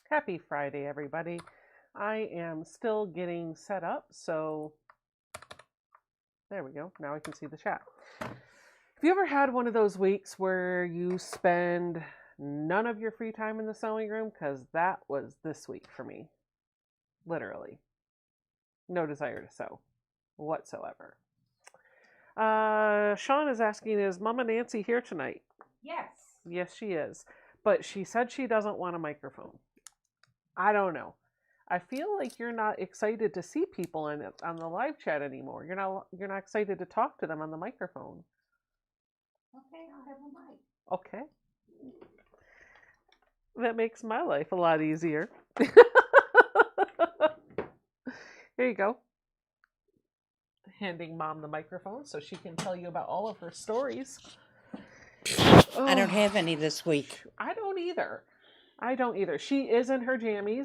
Happy Friday, everybody. I am still getting set up, so there we go. Now I can see the chat. Have you ever had one of those weeks where you spend none of your free time in the sewing room? Because that was this week for me. Literally. No desire to sew whatsoever. Sean is asking, is Mama Nancy here tonight? Yes. Yes, she is. But she said she doesn't want a microphone. I don't know. I feel like you're not excited to see people on the live chat anymore. You're not excited to talk to them on the microphone. Okay, I'll have a mic. Okay. That makes my life a lot easier. Here you go. Handing Mom the microphone so she can tell you about all of her stories. I don't have any this week. I don't either. She is in her jammy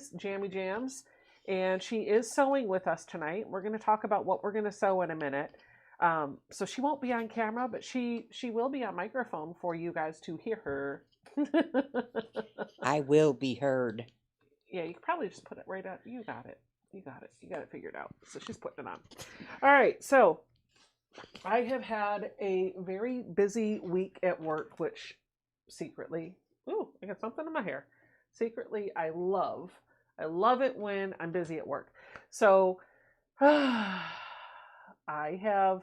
jams, and she is sewing with us tonight. We're going to talk about what we're going to sew in a minute. So she won't be on camera, but she will be on microphone for you guys to hear her. I will be heard. Yeah, you could probably just put it right out. You got it. You got it figured out. So she's putting it on. All right. So I have had a very busy week at work, which secretly, I got something in my hair. Secretly, I love it when I'm busy at work. So I have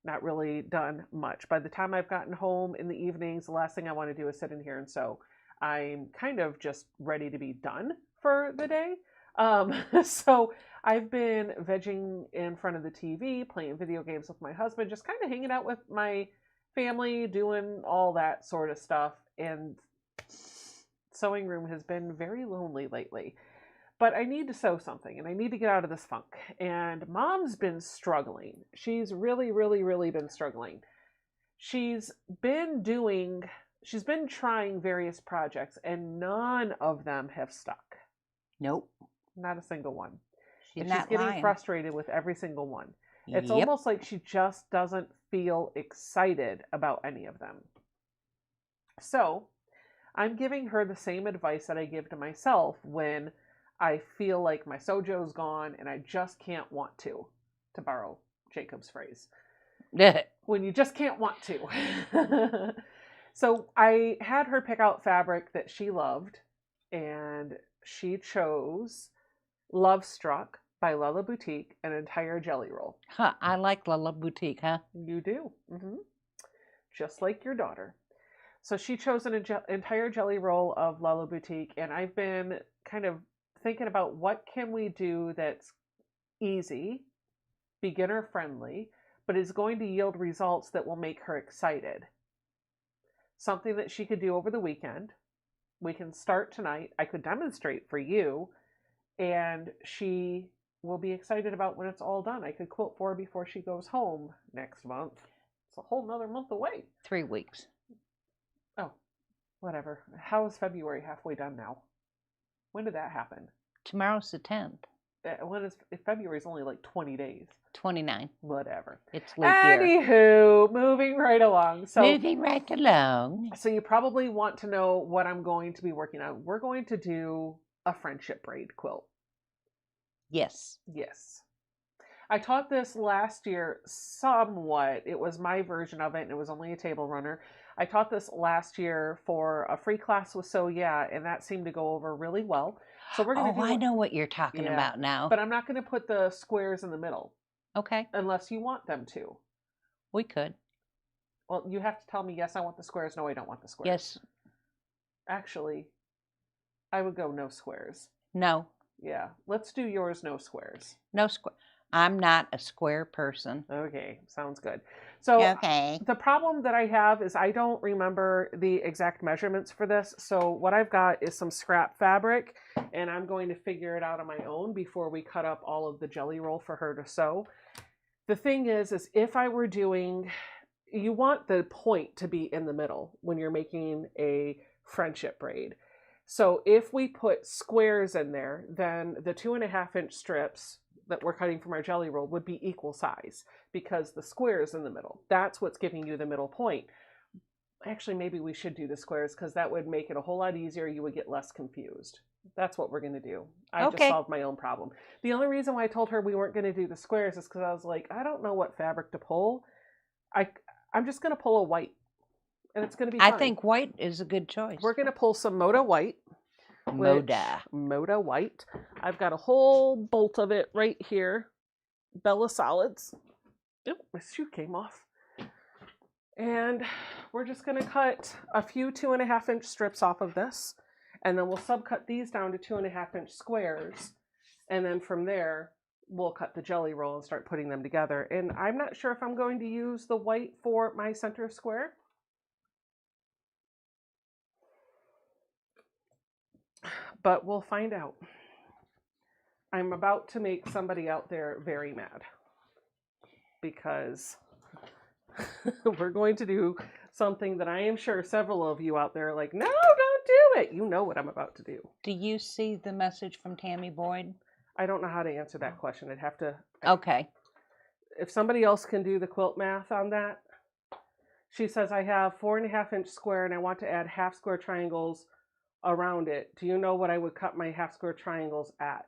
not really done much. By the time I've gotten home in the evenings, the last thing I want to do is sit in here and sew. I'm kind of just ready to be done for the day. So I've been vegging in front of the TV, playing video games with my husband, just kind of hanging out with my family, doing all that sort of stuff. And sewing room has been very lonely lately. But I need to sew something, and I need to get out of this funk. And Mom's been struggling. She's really, really, really been struggling. She's been trying various projects, and none of them have stuck. Nope. Not a single one. She's getting frustrated with every single one. It's almost like she just doesn't feel excited about any of them. So I'm giving her the same advice that I give to myself when I feel like my sojo's gone and I just can't want to borrow Jacob's phrase. When you just can't want to. So I had her pick out fabric that she loved, and she chose Love Struck by Lella Boutique, an entire jelly roll. Huh, I like Lella Boutique, huh? You do. Mm-hmm. Just like your daughter. So she chose an entire jelly roll of Lella Boutique, and I've been kind of thinking about what can we do that's easy, beginner friendly, but is going to yield results that will make her excited. Something that she could do over the weekend. We can start tonight. I could demonstrate for you, and she will be excited about when it's all done. I could quilt for her before she goes home next month. It's a whole nother month away. 3 weeks. Oh, whatever. How is February halfway done now? When did that happen? Tomorrow's the 10th. February's only like 20 days. 29. Whatever. It's leap year. Anywho, moving right along. Moving right along. So you probably want to know what I'm going to be working on. We're going to do a friendship braid quilt. Yes. Yes. I taught this last year somewhat. It was my version of it, and it was only a table runner. I taught this last year for a free class with So Yeah, and that seemed to go over really well. So we're going to I know what you're talking about now. But I'm not going to put the squares in the middle. Okay. Unless you want them to. We could. Well, you have to tell me, yes, I want the squares. No, I don't want the squares. Yes. Actually, I would go no squares. No. Yeah. Let's do yours, no squares. No square. I'm not a square person. Okay. Sounds good. So okay. The problem that I have is I don't remember the exact measurements for this. So what I've got is some scrap fabric, and I'm going to figure it out on my own before we cut up all of the jelly roll for her to sew. The thing is if I were doing, you want the point to be in the middle when you're making a friendship braid. So if we put squares in there, then the 2.5-inch strips that we're cutting from our jelly roll would be equal size because the square is in the middle. That's what's giving you the middle point. Actually, maybe we should do the squares because that would make it a whole lot easier. You would get less confused. That's what we're going to do. I just solved my own problem. The only reason why I told her we weren't going to do the squares is because I was like, I don't know what fabric to pull. I'm just going to pull a white, and it's going to be fine. I think white is a good choice. We're going to pull some Moda white. Moda white. I've got a whole bolt of it right here. Bella Solids. Oh, my shoe came off. And we're just going to cut a few 2.5-inch strips off of this. And then we'll subcut these down to 2.5-inch squares. And then from there, we'll cut the jelly roll and start putting them together. And I'm not sure if I'm going to use the white for my center square. But we'll find out. I'm about to make somebody out there very mad. Because we're going to do something that I am sure several of you out there are like, no, don't do it. You know what I'm about to do. Do you see the message from Tammy Boyd? I don't know how to answer that question. I'd have to. Okay. If somebody else can do the quilt math on that. She says, I have 4.5-inch square and I want to add half square triangles around it. Do you know what I would cut my half square triangles at?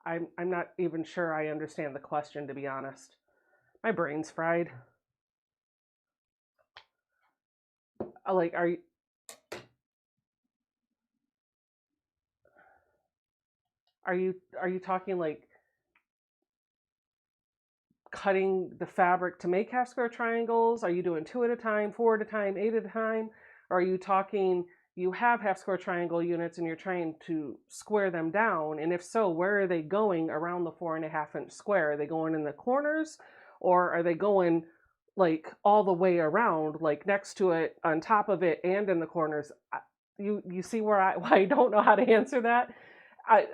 I'm not even sure I understand the question, to be honest. My brain's fried. Like, are you talking like cutting the fabric to make half square triangles? Are you doing 2 at a time, 4 at a time, 8 at a time? Or are you talking you have half square triangle units and you're trying to square them down? And if so, where are they going around the 4.5-inch square? Are they going in the corners, or are they going like all the way around, like next to it, on top of it, and in the corners? You see why I don't know how to answer that?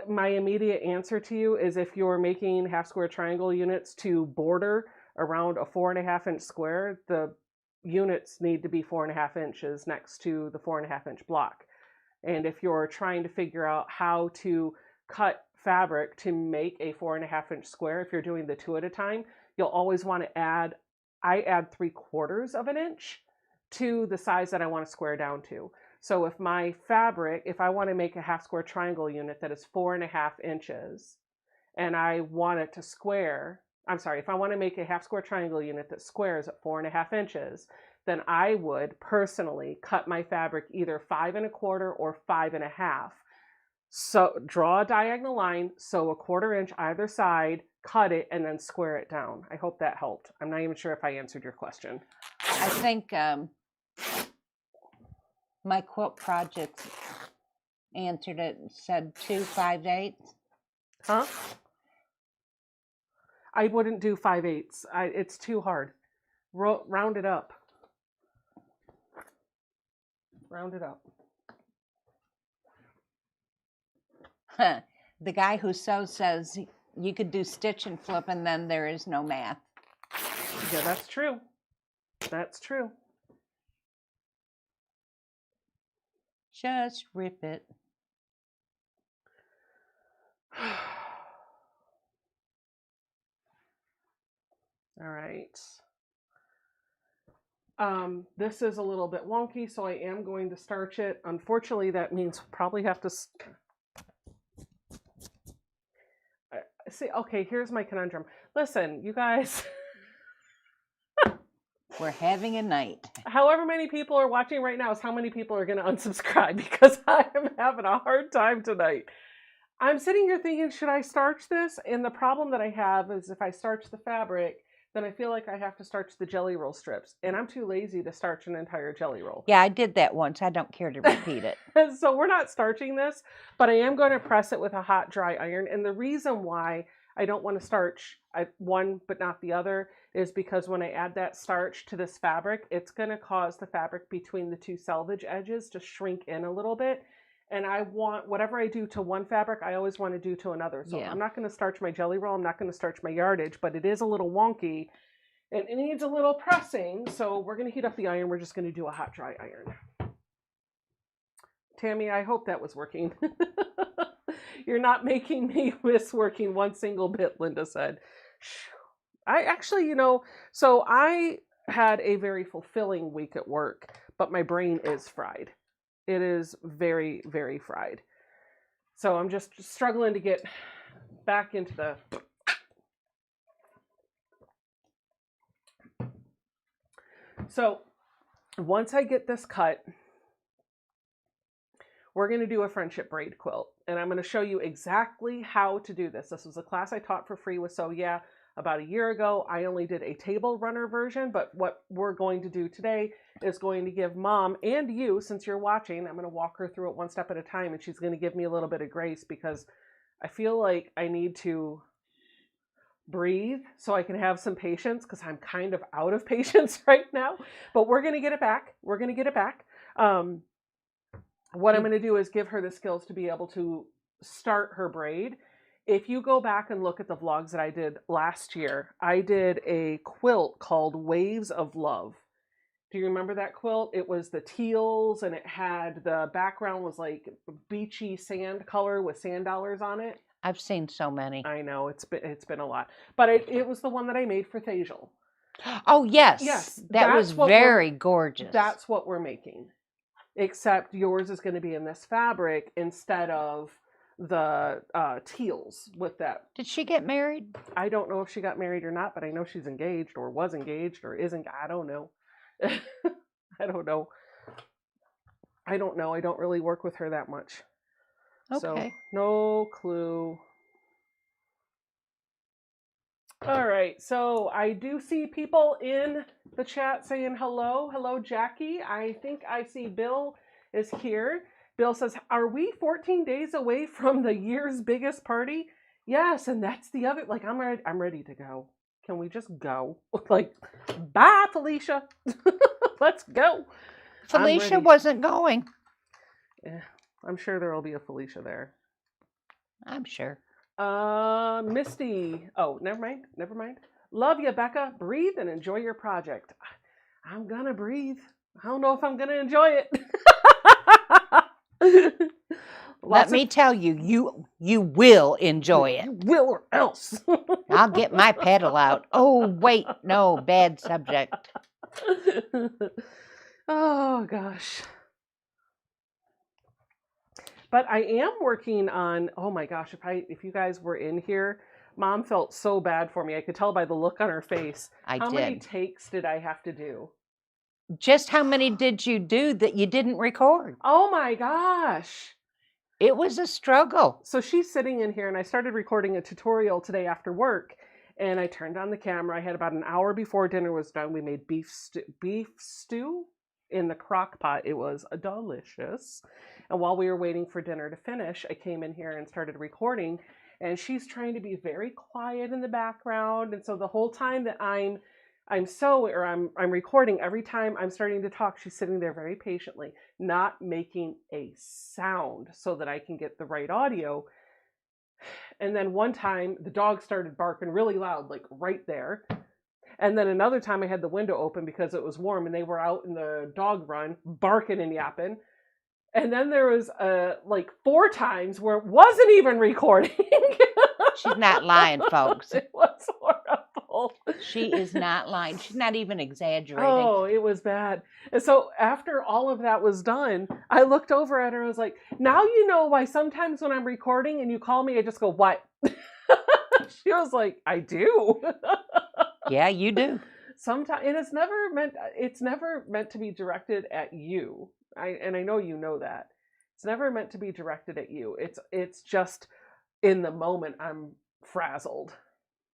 My immediate answer to you is if you're making half square triangle units to border around a 4.5-inch square, the units need to be 4.5 inches next to the 4.5-inch block. And if you're trying to figure out how to cut fabric to make a 4.5-inch square, if you're doing the 2 at a time, you'll always want to add, I add 3/4 of an inch to the size that I want to square down to. So if my fabric, if I want to make a half square triangle unit that is 4.5 inches and I want it to square, if I want to make a half square triangle unit that squares at 4.5 inches, then I would personally cut my fabric either 5 1/4 or 5 1/2. So draw a diagonal line, sew 1/4 inch either side, cut it, and then square it down. I hope that helped. I'm not even sure if I answered your question. I think my quilt project answered it, said 2 5/8. Huh? I wouldn't do 5/8. It's too hard. Round it up. Round it up. The guy who sews says you could do stitch and flip and then there is no math. Yeah, that's true. That's true. Just rip it. All right. This is a little bit wonky, so I am going to starch it. Unfortunately, that means we'll probably have to see. Okay, here's my conundrum. Listen, you guys. We're having a night. However many people are watching right now is how many people are going to unsubscribe because I am having a hard time tonight. I'm sitting here thinking, should I starch this? And the problem that I have is if I starch the fabric, then I feel like I have to starch the jelly roll strips. And I'm too lazy to starch an entire jelly roll. Yeah, I did that once. I don't care to repeat it. So we're not starching this, but I am going to press it with a hot dry iron. And the reason why I don't want to starch one but not the other is because when I add that starch to this fabric, it's going to cause the fabric between the two selvage edges to shrink in a little bit. And I want, whatever I do to one fabric, I always want to do to another. So Yeah. I'm not going to starch my jelly roll. I'm not going to starch my yardage, but it is a little wonky and it needs a little pressing. So we're going to heat up the iron. We're just going to do a hot dry iron. Tammy, I hope that was working. You're not making me miss working one single bit, Linda said. I actually, so I had a very fulfilling week at work, but my brain is fried. It is very, very fried. So I'm just struggling to get back into the... So once I get this cut, we're going to do a friendship braid quilt. And I'm going to show you exactly how to do this. This was a class I taught for free with So Yeah about a year ago. I only did a table runner version, but what we're going to do today is going to give Mom and you, since you're watching, I'm going to walk her through it one step at a time, and she's going to give me a little bit of grace because I feel like I need to breathe so I can have some patience because I'm kind of out of patience right now, but we're going to get it back. We're going to get it back. What I'm going to do is give her the skills to be able to start her braid. If you go back and look at the vlogs that I did last year, I did a quilt called Waves of Love. Do you remember that quilt? It was the teals and it had, the background was like beachy sand color with sand dollars on it. I've seen so many. I know, it's been a lot. But it was the one that I made for Thajal. Oh, yes. Yes. That was very gorgeous. That's what we're making. Except yours is going to be in this fabric instead of the teals with that. Did she get married? I don't know if she got married or not, but I know she's engaged or was engaged or isn't. I don't know. I don't know. I don't know. I don't really work with her that much. Okay. So, no clue. All right. So I do see people in the chat saying hello. Hello, Jackie. I think I see Bill is here. Bill says, are we 14 days away from the year's biggest party? Yes. And that's the other, like, I'm ready to go. Can we just go? Like, bye, Felicia. Let's go. Felicia wasn't going. Yeah, I'm sure there will be a Felicia there. I'm sure. Misty. Oh, never mind. Love you, Becca. Breathe and enjoy your project. I'm gonna breathe. I don't know if I'm gonna enjoy it. Let me tell you, you will enjoy it. You will or else. I'll get my paddle out. Oh, wait, no, bad subject. Oh, gosh. But I am working on, oh my gosh, if you guys were in here, Mom felt so bad for me. I could tell by the look on her face. How many takes did I have to do? Just how many did you do that you didn't record? Oh my gosh. It was a struggle. So she's sitting in here and I started recording a tutorial today after work and I turned on the camera. I had about an hour before dinner was done. We made beef stew in the crock pot. It was delicious. And while we were waiting for dinner to finish, I came in here and started recording. and she's trying to be very quiet in the background. And so the whole time that I'm recording, every time I'm starting to talk, she's sitting there very patiently, not making a sound so that I can get the right audio. And then one time the dog started barking really loud, like right there. And then another time I had the window open because it was warm and they were out in the dog run barking and yapping. And then there was like 4 times where it wasn't even recording. She's not lying, folks. It was horrible. She is not lying. She's not even exaggerating. Oh, it was bad. And so after all of that was done, I looked over at her and was like, now you know why sometimes when I'm recording and you call me, I just go, what? She was like, I do. Yeah, you do. Sometimes, and it's never meant to be directed at you. I know you know that. It's never meant to be directed at you. It's just in the moment I'm frazzled.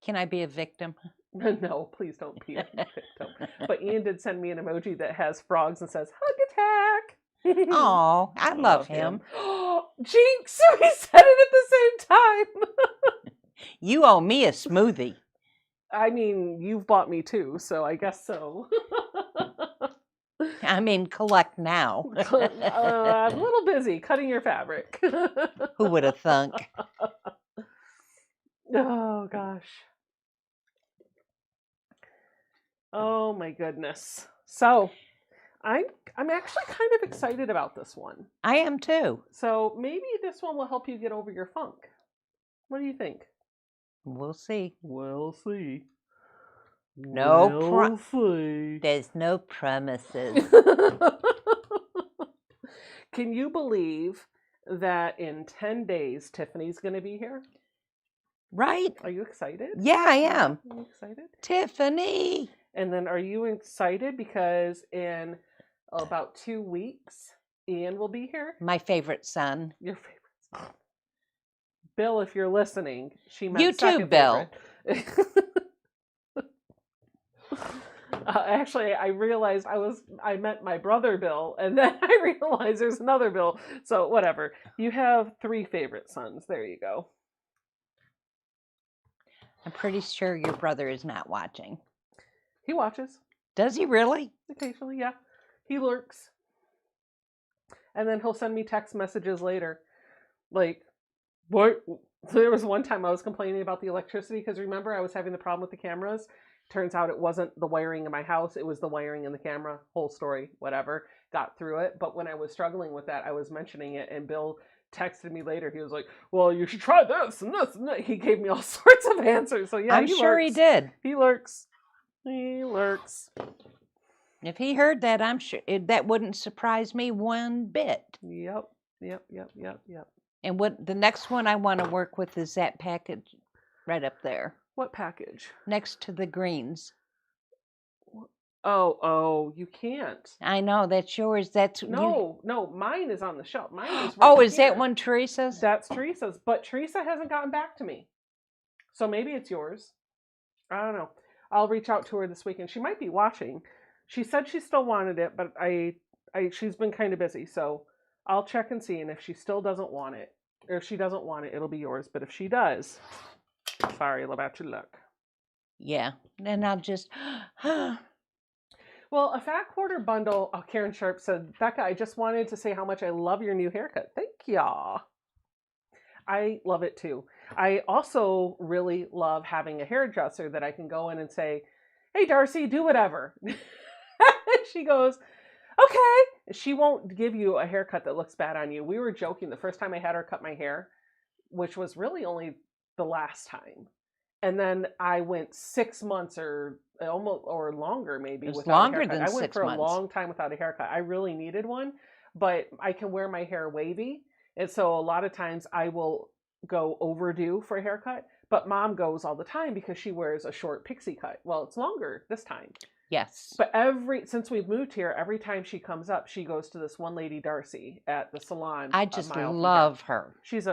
Can I be a victim? No, please don't be a victim. But Ian did send me an emoji that has frogs and says, hug attack. Oh, I love him. Jinx! We said it at the same time. You owe me a smoothie. I mean, you've bought me 2, so I guess so. I mean, collect now. I'm a little busy cutting your fabric. Who would have thunk? Oh, gosh. Oh, my goodness. So, I'm actually kind of excited about this one. I am too. So, maybe this one will help you get over your funk. What do you think? We'll see. We'll see. No see. There's no promises. Can you believe that in 10 days Tiffany's going to be here? Right? Are you excited? Yeah, I am. Are you excited? Tiffany. And then are you excited because in about 2 weeks Ian will be here? My favorite son. Your favorite son. Bill, if you're listening, she meant You too, second Bill. Actually, I realized I meant my brother Bill, and then I realized there's another Bill. So whatever. You have 3 favorite sons. There you go. I'm pretty sure your brother is not watching. He watches Does he really? occasionally. Yeah, he lurks, and then he'll send me text messages later, like, "What?" So there was one time I was complaining about the electricity because remember I was having the problem with the cameras. Turns out it wasn't the wiring in my house, it was the wiring in the camera. Whole story, whatever. Got through it. But when I was struggling with that, I was mentioning it, and Bill texted me later. He was like, well, you should try this and this and that. He gave me all sorts of answers. So yeah, I'm sure he did. He lurks. He lurks. If he heard that, I'm sure that wouldn't surprise me one bit. Yep. And what the next one I want to work with is that package right up there. What package? Next to the greens. Oh, you can't. I know, that's yours. That's No, mine is on the shelf. Mine is Oh, right is here. that one Teresa's? That's Teresa's, but Teresa hasn't gotten back to me. So maybe it's yours. I don't know. I'll reach out to her this weekend. She might be watching. She said she still wanted it, but she's been kind of busy, so I'll check and see. And if she still doesn't want it, or if she doesn't want it, it'll be yours. But if she does, sorry about your luck. Yeah, then I'll just. Well, a fat quarter bundle. Oh, Karen Sharp said, Becca, I just wanted to say how much I love your new haircut. Thank ya. I love it too. I also really love having a hairdresser that I can go in and say, hey, Darcy, do whatever. She goes, okay. She won't give you a haircut that looks bad on you. We were joking the first time I had her cut my hair, which was really only the last time. And then I went 6 months or almost or longer maybe It's without longer a haircut. than I went 6 for months. a long time without a haircut. I really needed one, but I can wear my hair wavy. And so a lot of times I will go overdue for a haircut, but Mom goes all the time because she wears a short pixie cut. Well, it's longer this time. Yes. But since we've moved here, every time she comes up, she goes to this one lady, Darcy, at the salon. I just love her. She's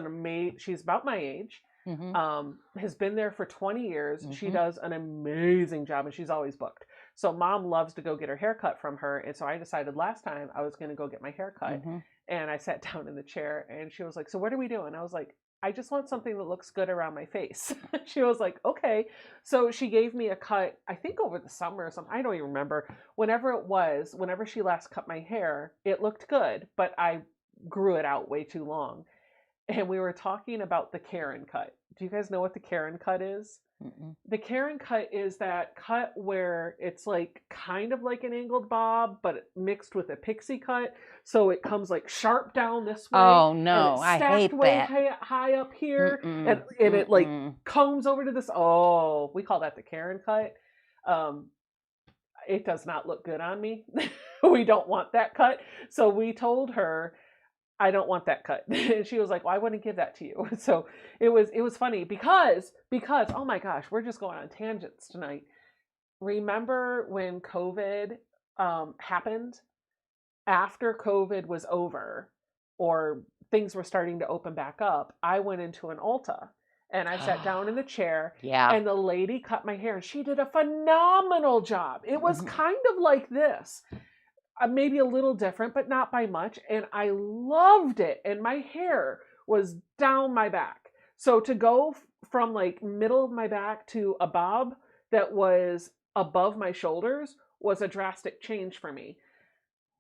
she's about my age. Mm-hmm. Has been there for 20 years. Mm-hmm. She does an amazing job, and she's always booked. So Mom loves to go get her hair cut from her, and so I decided last time I was going to go get my hair cut. Mm-hmm. And I sat down in the chair and she was like, so what are we doing? I was like, I just want something that looks good around my face. She was like, okay. So she gave me a cut, I think over the summer or something. I don't even remember. Whenever it was, whenever she last cut my hair, it looked good, but I grew it out way too long. And we were talking about the Karen cut. Do you guys know what the Karen cut is? Mm-mm. The Karen cut is that cut where it's like kind of like an angled bob, but mixed with a pixie cut. So it comes like sharp down this way. Oh And no, it's I stacked hate way that. high up here. Mm-mm, And it like mm-mm. combs over to this. Oh, we call that the Karen cut. It does not look good on me. We don't want that cut. So we told her, I don't want that cut. And she was like, well, I wouldn't give that to you. So it was funny because oh my gosh, we're just going on tangents tonight. Remember when COVID happened? After COVID was over or things were starting to open back up, I went into an Ulta and I sat down in the chair Yeah. and the lady cut my hair and she did a phenomenal job. It was kind of like this. Maybe a little different, but not by much. And I loved it. And my hair was down my back. So to go from like middle of my back to a bob that was above my shoulders was a drastic change for me.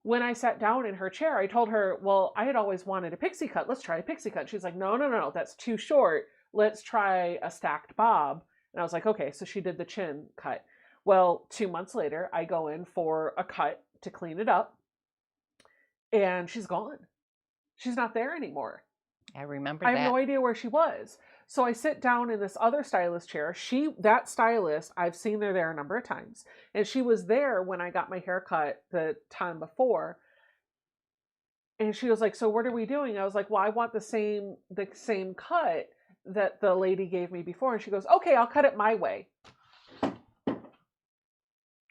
When I sat down in her chair, I told her, well, I had always wanted a pixie cut. Let's try a pixie cut. She's like, no, that's too short. Let's try a stacked bob. And I was like, okay. So she did the chin cut. Well, 2 months later, I go in for a cut to clean it up and she's gone. She's not there anymore. I remember I that. have no idea where she was. So I sit down in this other stylist chair. That stylist, I've seen her there a number of times. And she was there when I got my hair cut the time before. And she was like, so what are we doing? I was like, well, I want the same cut that the lady gave me before. And she goes, okay, I'll cut it my way.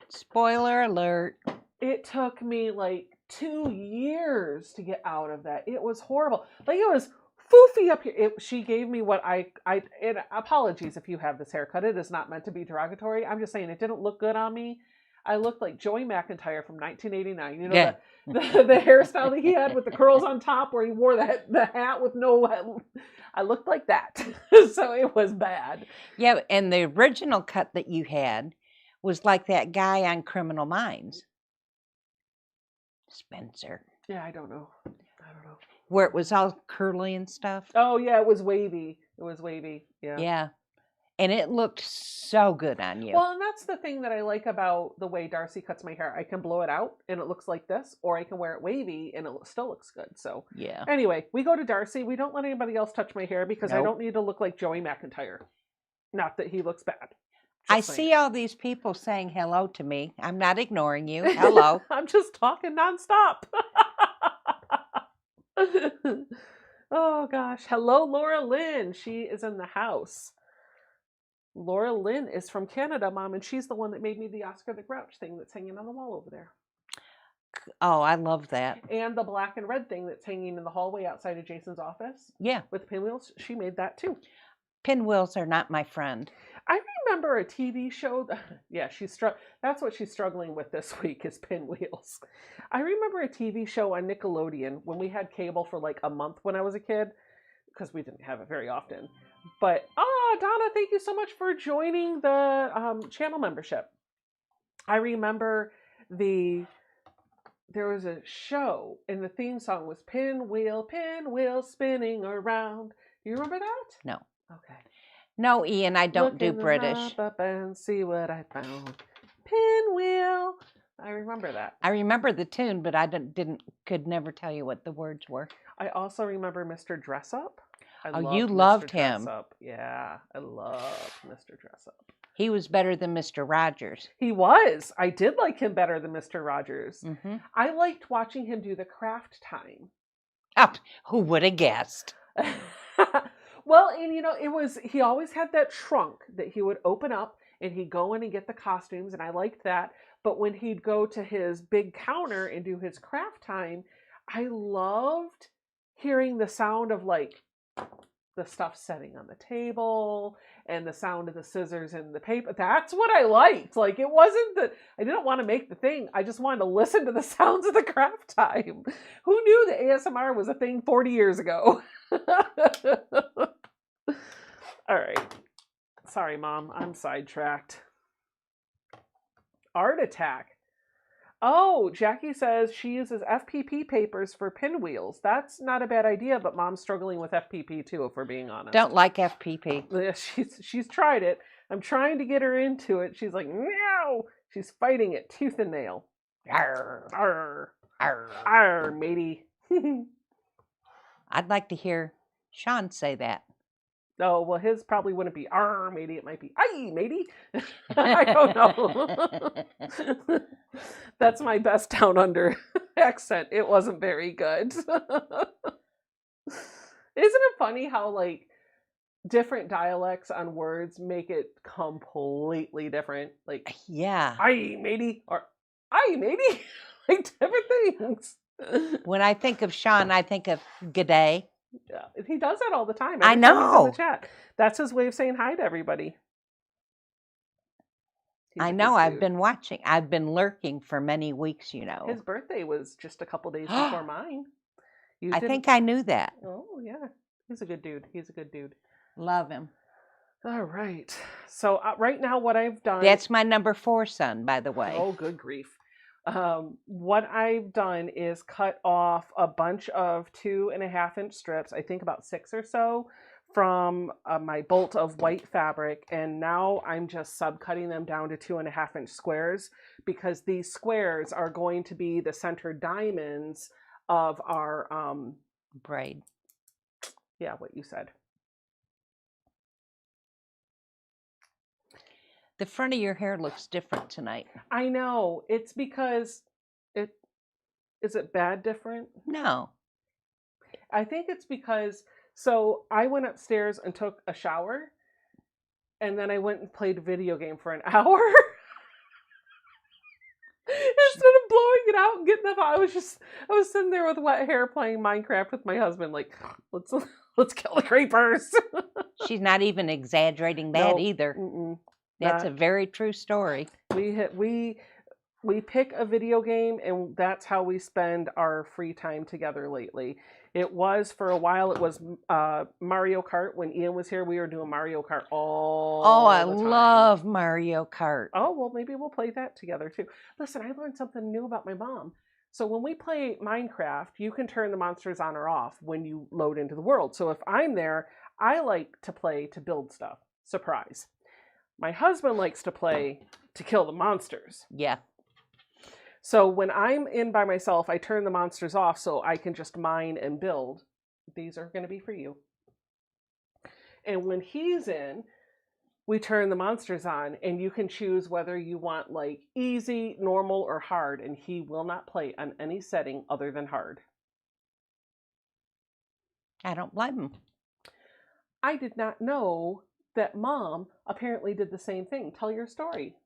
Spoiler alert. It took me like 2 years to get out of that. It was horrible. Like it was foofy up here. She gave me what and apologies if you have this haircut. It is not meant to be derogatory. I'm just saying it didn't look good on me. I looked like Joey McIntyre from 1989. You know, Yeah. the hairstyle that he had with the curls on top where he wore the hat with no, I looked like that. So it was bad. Yeah, and the original cut that you had was like that guy on Criminal Minds. Spencer. Yeah, I don't know. Where it was all curly and stuff. Oh yeah, it was wavy. Yeah. Yeah. And it looked so good on you. Well, and that's the thing that I like about the way Darcy cuts my hair. I can blow it out and it looks like this, or I can wear it wavy and it still looks good. So yeah. Anyway, we go to Darcy. We don't let anybody else touch my hair because I Nope. don't need to look like Joey McIntyre. Not that he looks bad. I Just saying. see all these people saying hello to me. I'm not ignoring you. Hello. I'm just talking nonstop. Oh gosh. Hello, Laura Lynn. She is in the house. Laura Lynn is from Canada, Mom, and she's the one that made me the Oscar the Grouch thing that's hanging on the wall over there. Oh, I love that. And the black and red thing that's hanging in the hallway outside of Jason's office Yeah. with pinwheels. She made that too. Pinwheels are not my friend. I remember a TV show. Yeah, that's what she's struggling with this week is pinwheels. I remember a TV show on Nickelodeon when we had cable for like a month when I was a kid, because we didn't have it very often. But, Donna, thank you so much for joining the channel membership. I remember there was a show and the theme song was pinwheel, spinning around. Do you remember that? No. Okay. No, Ian, I don't do Look in the British. map up and see what I found. Pinwheel. I remember that. I remember the tune, but I could never tell you what the words were. I also remember Mr. Dress Up. You loved Mr. him. Dress Up. Yeah, I loved Mr. Dress Up. He was better than Mr. Rogers. He was. I did like him better than Mr. Rogers. Mm-hmm. I liked watching him do the craft time. Oh, who would have guessed? Well, and he always had that trunk that he would open up and he'd go in and get the costumes, and I liked that. But when he'd go to his big counter and do his craft time, I loved hearing the sound of like the stuff setting on the table and the sound of the scissors and the paper. That's what I liked. Like, it wasn't that I didn't want to make the thing. I just wanted to listen to the sounds of the craft time. Who knew that ASMR was a thing 40 years ago? All right. Sorry, Mom. I'm sidetracked. Art Attack. Oh, Jackie says she uses FPP papers for pinwheels. That's not a bad idea, but Mom's struggling with FPP too, if we're being honest. Don't like FPP. Yeah, she's tried it. I'm trying to get her into it. She's like, no! She's fighting it tooth and nail. Arr, Arr, arr. arr, matey. I'd like to hear Sean say that. Oh, well, his probably wouldn't be arr, matey. It might be aye, matey. I don't know. That's my best down under accent. It wasn't very good. Isn't it funny how, like, different dialects on words make it completely different? Like, Yeah. aye, matey, or aye, matey. Like, different things. When I think of Sean, I think of G'day. Yeah, he does that all the time. I Every time he's in know. the chat. That's his way of saying hi to everybody. He's I a know. good I've dude. been watching. I've been lurking for many weeks, you know. His birthday was just a couple days before mine. You I didn't- think I knew that. Oh, yeah. He's a good dude. He's a good dude. Love him. All right. So right now what I've done... That's my number 4 son, by the way. Oh, good grief. What I've done is cut off a bunch of 2.5-inch strips, I think about 6 or so, from my bolt of white fabric, and now I'm just subcutting them down to 2.5-inch squares, because these squares are going to be the center diamonds of our Braid. yeah, what you said. The front of your hair looks different tonight. I know. It's because is it bad different? No. I think it's because, so I went upstairs and took a shower, and then I went and played a video game for an hour. Instead of blowing it out and getting up, I was sitting there with wet hair playing Minecraft with my husband, like, let's kill the creepers. She's not even exaggerating that Nope. either. Mm-mm. That's Not- a very true story. We pick a video game, and that's how we spend our free time together lately. It was, for a while, it was Mario Kart. When Ian was here, we were doing Mario Kart all Oh, I the time. love Mario Kart. Oh, well, maybe we'll play that together too. Listen, I learned something new about my mom. So when we play Minecraft, you can turn the monsters on or off when you load into the world. So if I'm there, I like to play to build stuff. Surprise. My husband likes to play to kill the monsters. Yeah. So when I'm in by myself, I turn the monsters off so I can just mine and build. These are going to be for you. And when he's in, we turn the monsters on, and you can choose whether you want, like, easy, normal, or hard, and he will not play on any setting other than hard. I don't blame him. I did not know that Mom apparently did the same thing. Tell your story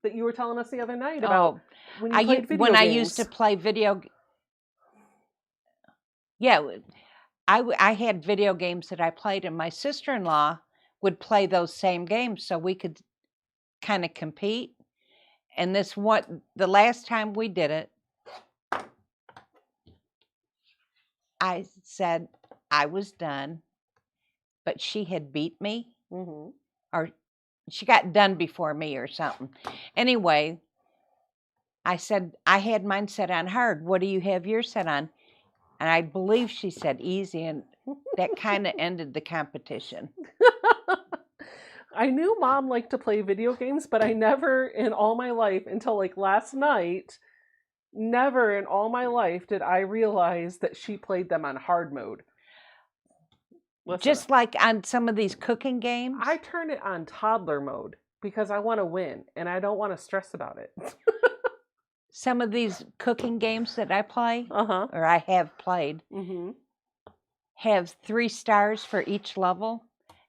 that you were telling us the other night about when you played video when games. I used to play yeah, I had video games that I played, and my sister-in-law would play those same games, so we could kind of compete. And the last time we did it, I said I was done, but she had beat me, Mm-hmm. or she got done before me or something. Anyway, I said, I had mine set on hard. What do you have yours set on? And I believe she said easy, and that kind of ended the competition. I knew Mom liked to play video games, but I never in all my life, until like last night, never in all my life did I realize that she played them on hard mode. Listen, Just like on some of these cooking games. I turn it on toddler mode because I want to win and I don't want to stress about it. Some of these cooking games that I play, Uh-huh. or I have played, Mm-hmm. have 3 stars for each level,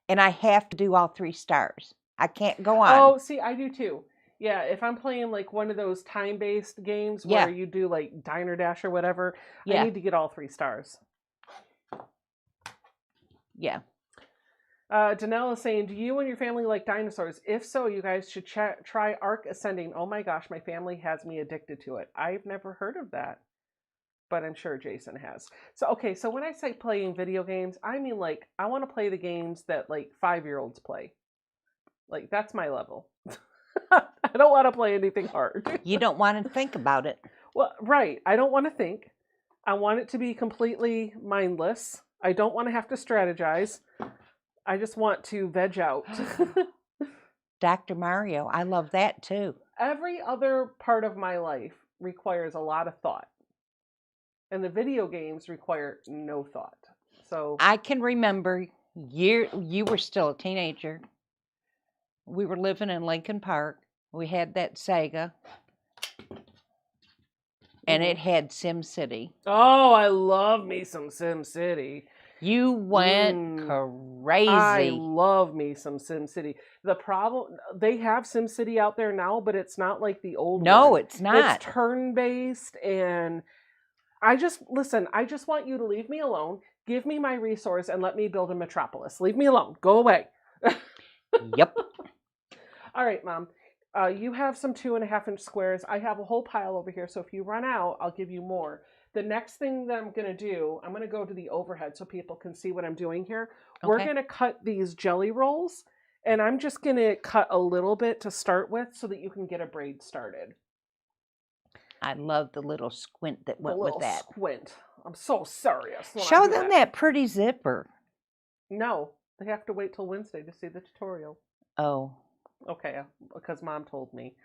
and I have to do all 3 stars. I can't go on. Oh, see, I do too. Yeah, if I'm playing like one of those time-based games where Yeah. you do like Diner Dash or whatever, Yeah. I need to get all 3 stars. Yeah. Danelle is saying, do you and your family like dinosaurs? If so, you guys should try Arc Ascending. Oh my gosh, my family has me addicted to it. I've never heard of that, but I'm sure Jason has. So, okay, so when I say playing video games, I mean like I want to play the games that like 5-year-olds play. Like that's my level. I don't want to play anything hard. You don't want to think about it. Well, right. I don't want to think. I want it to be completely mindless. I don't want to have to strategize. I just want to veg out. Dr. Mario, I love that too. Every other part of my life requires a lot of thought. And the video games require no thought. So I can remember you were still a teenager. We were living in Lincoln Park. We had that Sega. And it had Sim City. oh, I love me some Sim City. You went crazy. I love me some Sim City. The problem, they have Sim City out there now, but it's not like the old No, one. it's not. It's turn-based, and I just want you to leave me alone, give me my resource, and let me build a metropolis. Leave me alone. Go away. Yep. All right, Mom. You have some 2.5-inch squares. I have a whole pile over here, so if you run out, I'll give you more. The next thing that I'm going to do, I'm going to go to the overhead so people can see what I'm doing here. Okay. We're going to cut these jelly rolls, and I'm just going to cut a little bit to start with so that you can get a braid started. I love the little squint that went with that. Squint. I'm so serious. Show them that pretty zipper. No, they have to wait till Wednesday to see the tutorial. Oh. Okay, because Mom told me.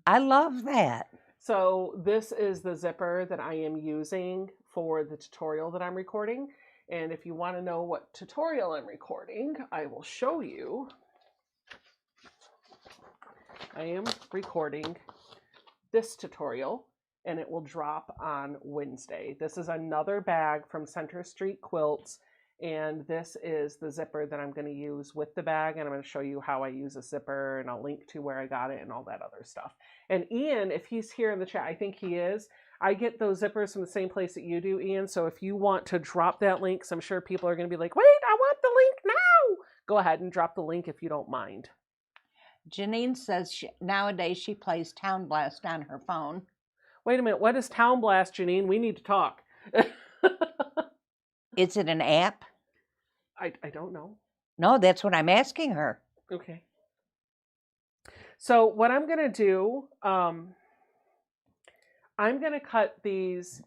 I love that. So this is the zipper that I am using for the tutorial that I'm recording. And if you want to know what tutorial I'm recording, I will show you. I am recording this tutorial, and it will drop on Wednesday. This is another bag from Center Street Quilts, and this is the zipper that I'm going to use with the bag, and I'm going to show you how I use a zipper, and I'll link to where I got it and all that other stuff. And Ian, if he's here in the chat, I think he is. I get those zippers from the same place that you do, Ian, so if you want to drop that link, 'cause I'm sure people are going to be like, wait, I want the link now! Go ahead and drop the link if you don't mind. Janine says nowadays she plays Town Blast on her phone. Wait a minute, what is Town Blast, Janine? We need to talk. Is it an app? I don't know. No, that's what I'm asking her. Okay. So what I'm going to do, I'm going to cut these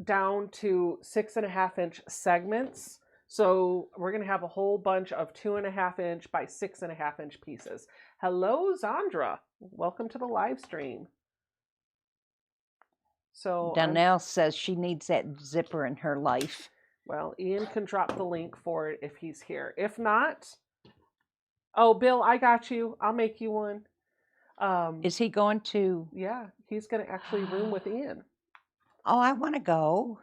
down to 6.5-inch segments. So we're going to have a whole bunch of 2.5-inch by 6.5-inch pieces. Hello, Zandra. Welcome to the live stream. So Donnell says she needs that zipper in her life. Well, Ian can drop the link for it if he's here. If not, oh, Bill, I got you. I'll make you one. Is he going to? Yeah, he's going to actually room with Ian. Oh, I want to go.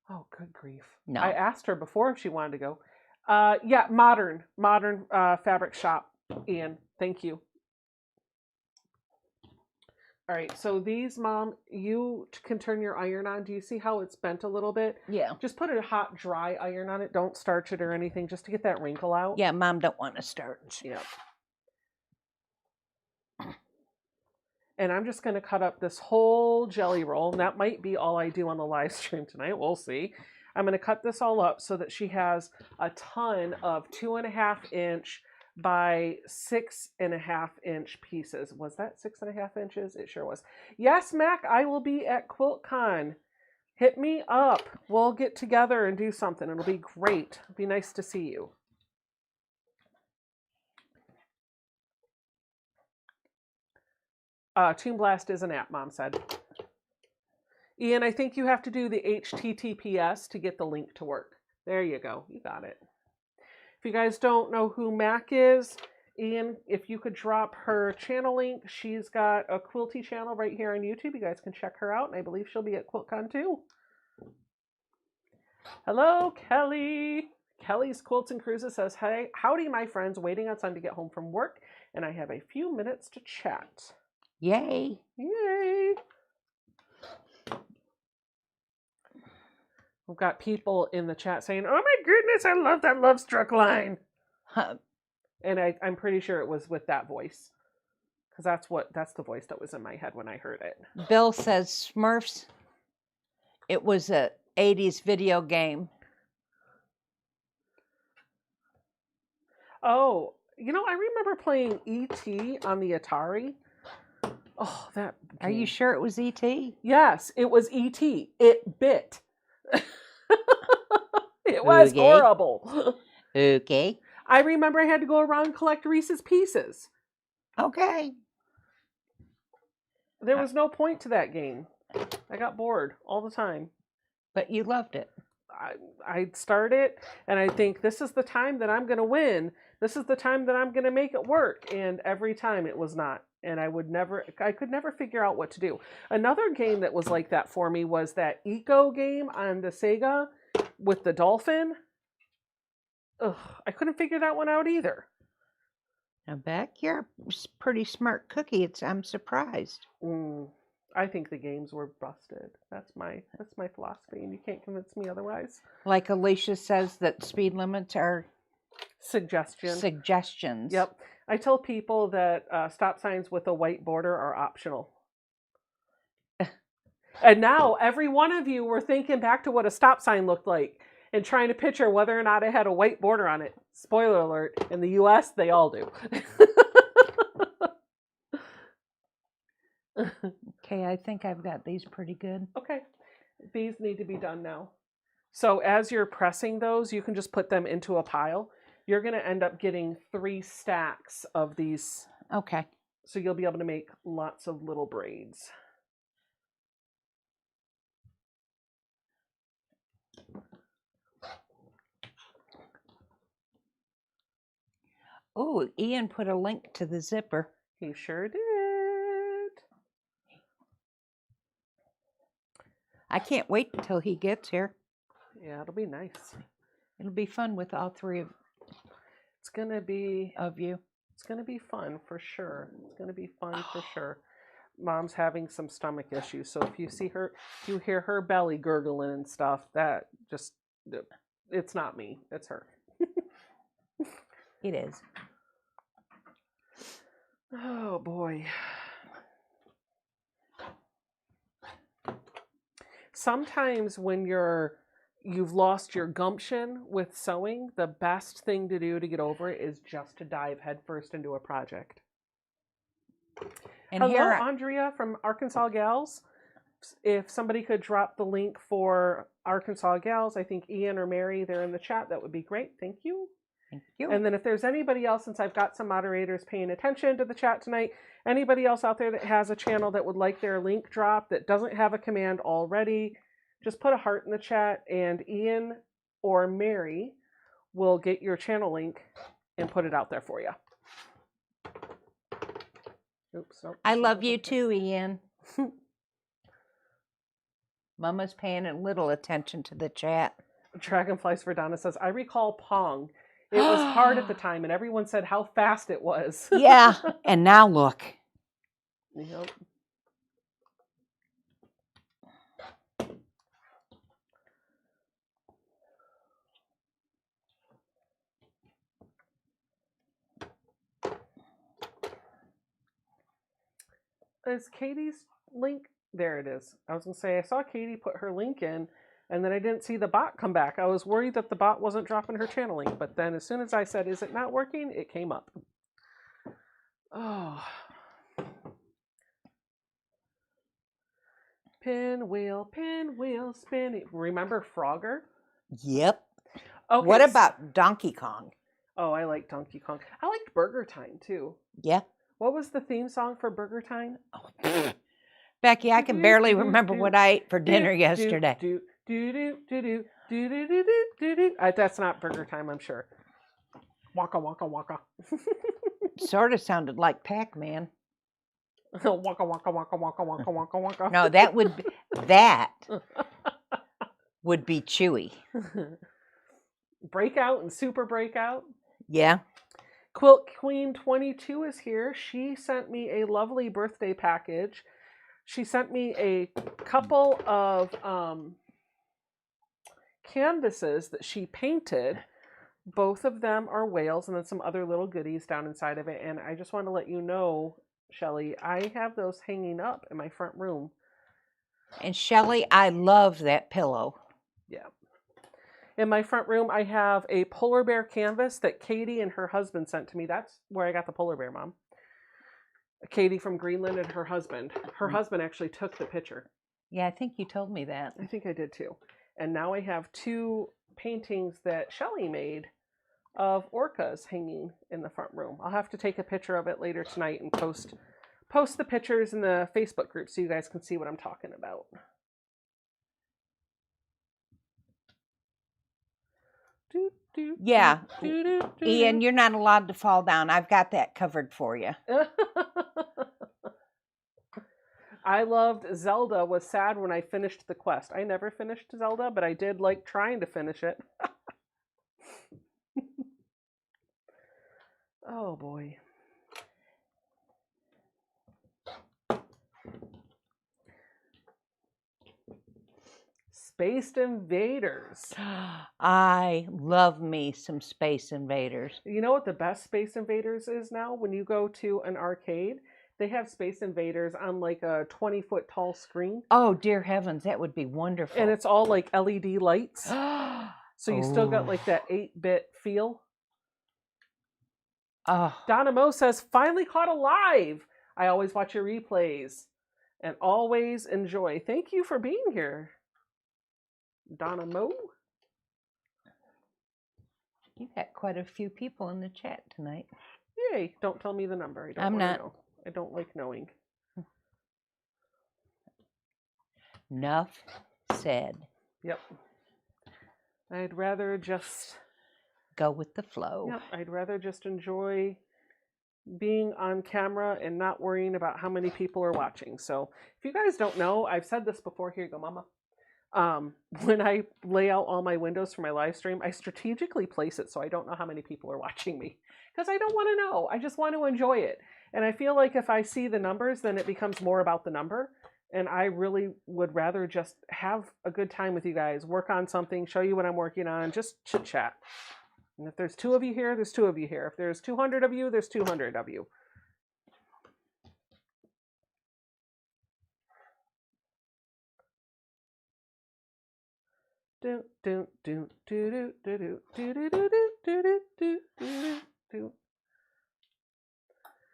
Oh, good grief. No. I asked her before if she wanted to go. Yeah, modern fabric shop, Ian. Thank you. All right, so these, Mom, you can turn your iron on. Do you see how it's bent a little bit? Yeah. Just put a hot, dry iron on it. Don't starch it or anything, just to get that wrinkle out. Yeah, Mom don't want to starch. Yeah. And I'm just going to cut up this whole jelly roll. And that might be all I do on the live stream tonight. We'll see. I'm going to cut this all up so that she has a ton of 2.5-inch by 6.5-inch pieces. Was that 6.5 inches? It sure was. Yes, Mac, I will be at QuiltCon. Hit me up. We'll get together and do something. It'll be great. It'll be nice to see you. Toon Blast is an app, Mom said. Ian, I think you have to do the HTTPS to get the link to work. There you go. You got it. If you guys don't know who Mac is, Ian, if you could drop her channel link, she's got a Quilty channel right here on YouTube. You guys can check her out, and I believe she'll be at QuiltCon too. Hello, Kelly. Kelly's Quilts and Cruises says, hey, howdy, my friends. Waiting on son to get home from work, and I have a few minutes to chat. Yay. Yay. We've got people in the chat saying, "Oh my goodness, I love that Love Struck line," Huh. and I'm pretty sure it was with that voice, because that's the voice that was in my head when I heard it. Bill says Smurfs. It was a 80s video game. Oh, I remember playing E.T. on the Atari. Oh, that. Are you game. sure it was E.T.? Yes, it was E.T. It bit. It was Okay. horrible. Okay. I remember I had to go around and collect Reese's Pieces. Okay. There was no point to that game. I got bored all the time. But you loved it. I'd start it, and I think this is the time that I'm going to win. This is the time that I'm going to make it work. And every time it was not. And I could never figure out what to do. Another game that was like that for me was that Eco game on the Sega with the dolphin. Ugh, I couldn't figure that one out either. Now, Beck, you're a pretty smart cookie. I'm surprised. I think the games were busted. That's my philosophy, and you can't convince me otherwise. Like Alicia says that speed limits are suggestions. Yep. I tell people that stop signs with a white border are optional. And now every one of you were thinking back to what a stop sign looked like and trying to picture whether or not it had a white border on it. Spoiler alert, in the US, they all do. Okay, I think I've got these pretty good. Okay. These need to be done now. So as you're pressing those, you can just put them into a pile. You're going to end up getting 3 stacks of these. Okay. So you'll be able to make lots of little braids. Oh, Ian put a link to the zipper. He sure did. I can't wait until he gets here. Yeah, it'll be nice. It'll be fun with all 3 of It's going to be you. It's going to be fun for sure. It's going to be fun for sure. Mom's having some stomach issues, so if you hear her belly gurgling and stuff, that just, it's not me, it's her. It is. Oh boy. Sometimes when you've lost your gumption with sewing, the best thing to do to get over it is just to dive headfirst into a project. And hello, here, Andrea from Arkansas Gals. If somebody could drop the link for Arkansas Gals, I think Ian or Mary, they're in the chat. That would be great. Thank you. Thank you. And then if there's anybody else, since I've got some moderators paying attention to the chat tonight, anybody else out there that has a channel that would like their link dropped that doesn't have a command already, just put a heart in the chat and Ian or Mary will get your channel link and put it out there for you. Oops. Nope, I love you too, Ian. Mama's paying a little attention to the chat. Dragonflies for Donna says, I recall Pong. It was hard at the time, and everyone said how fast it was. Yeah, and now look. Yep. Is Katie's link? There it is. I was going to say, I saw Katie put her link in, and then I didn't see the bot come back. I was worried that the bot wasn't dropping her channel link, but then as soon as I said, is it not working? It came up. Oh. Pinwheel, spin it. Remember Frogger? Yep. Okay. What about Donkey Kong? Oh, I like Donkey Kong. I liked Burger Time, too. Yeah. What was the theme song for Burger Time? Oh, Becky, I can barely remember what I ate for dinner yesterday. That's not Burger Time, I'm sure. Waka, waka, waka. Sort of sounded like Pac-Man. Waka, waka, waka, waka, waka, waka, waka. No, that would be Chewy. Breakout and Super Breakout. Yeah. Quilt Queen 22 is here. She sent me a lovely birthday package. She sent me a couple of canvases that she painted. Both of them are whales and then some other little goodies down inside of it. And I just want to let you know, Shelly, I have those hanging up in my front room. And Shelley, I love that pillow. Yeah. In my front room, I have a polar bear canvas that Katie and her husband sent to me. That's where I got the polar bear, Mom. Katie from Greenland and her husband. Her husband actually took the picture. Yeah, I think you told me that. I think I did too. And now I have 2 paintings that Shelly made of orcas hanging in the front room. I'll have to take a picture of it later tonight and post the pictures in the Facebook group so you guys can see what I'm talking about. Yeah. Ian, you're not allowed to fall down. I've got that covered for you. I loved Zelda. Was sad when I finished the quest. I never finished Zelda, but I did like trying to finish it. Oh boy. Space Invaders. I love me some Space Invaders. You know what the best Space Invaders is now? When you go to an arcade, they have Space Invaders on like a 20-foot tall screen. Oh, dear heavens, that would be wonderful. And it's all like LED lights. So you still got like that 8-bit feel. Oh. Donna Mo says, finally caught alive. I always watch your replays and always enjoy. Thank you for being here, Donna Mo. You got quite a few people in the chat tonight. Yay. Don't tell me the number. I don't I'm wanna not. know. I don't like knowing. Enough said. Yep. I'd rather just go with the flow. Yep. I'd rather just enjoy being on camera and not worrying about how many people are watching. So if you guys don't know, I've said this before. Here you go, Mama. When I lay out all my windows for my live stream, I strategically place it so I don't know how many people are watching me because I don't want to know. I just want to enjoy it. And I feel like if I see the numbers, then it becomes more about the number. And I really would rather just have a good time with you guys, work on something, show you what I'm working on, just chit chat. And if there's 2 of you here, there's 2 of you here. If there's 200 of you, there's 200 of you.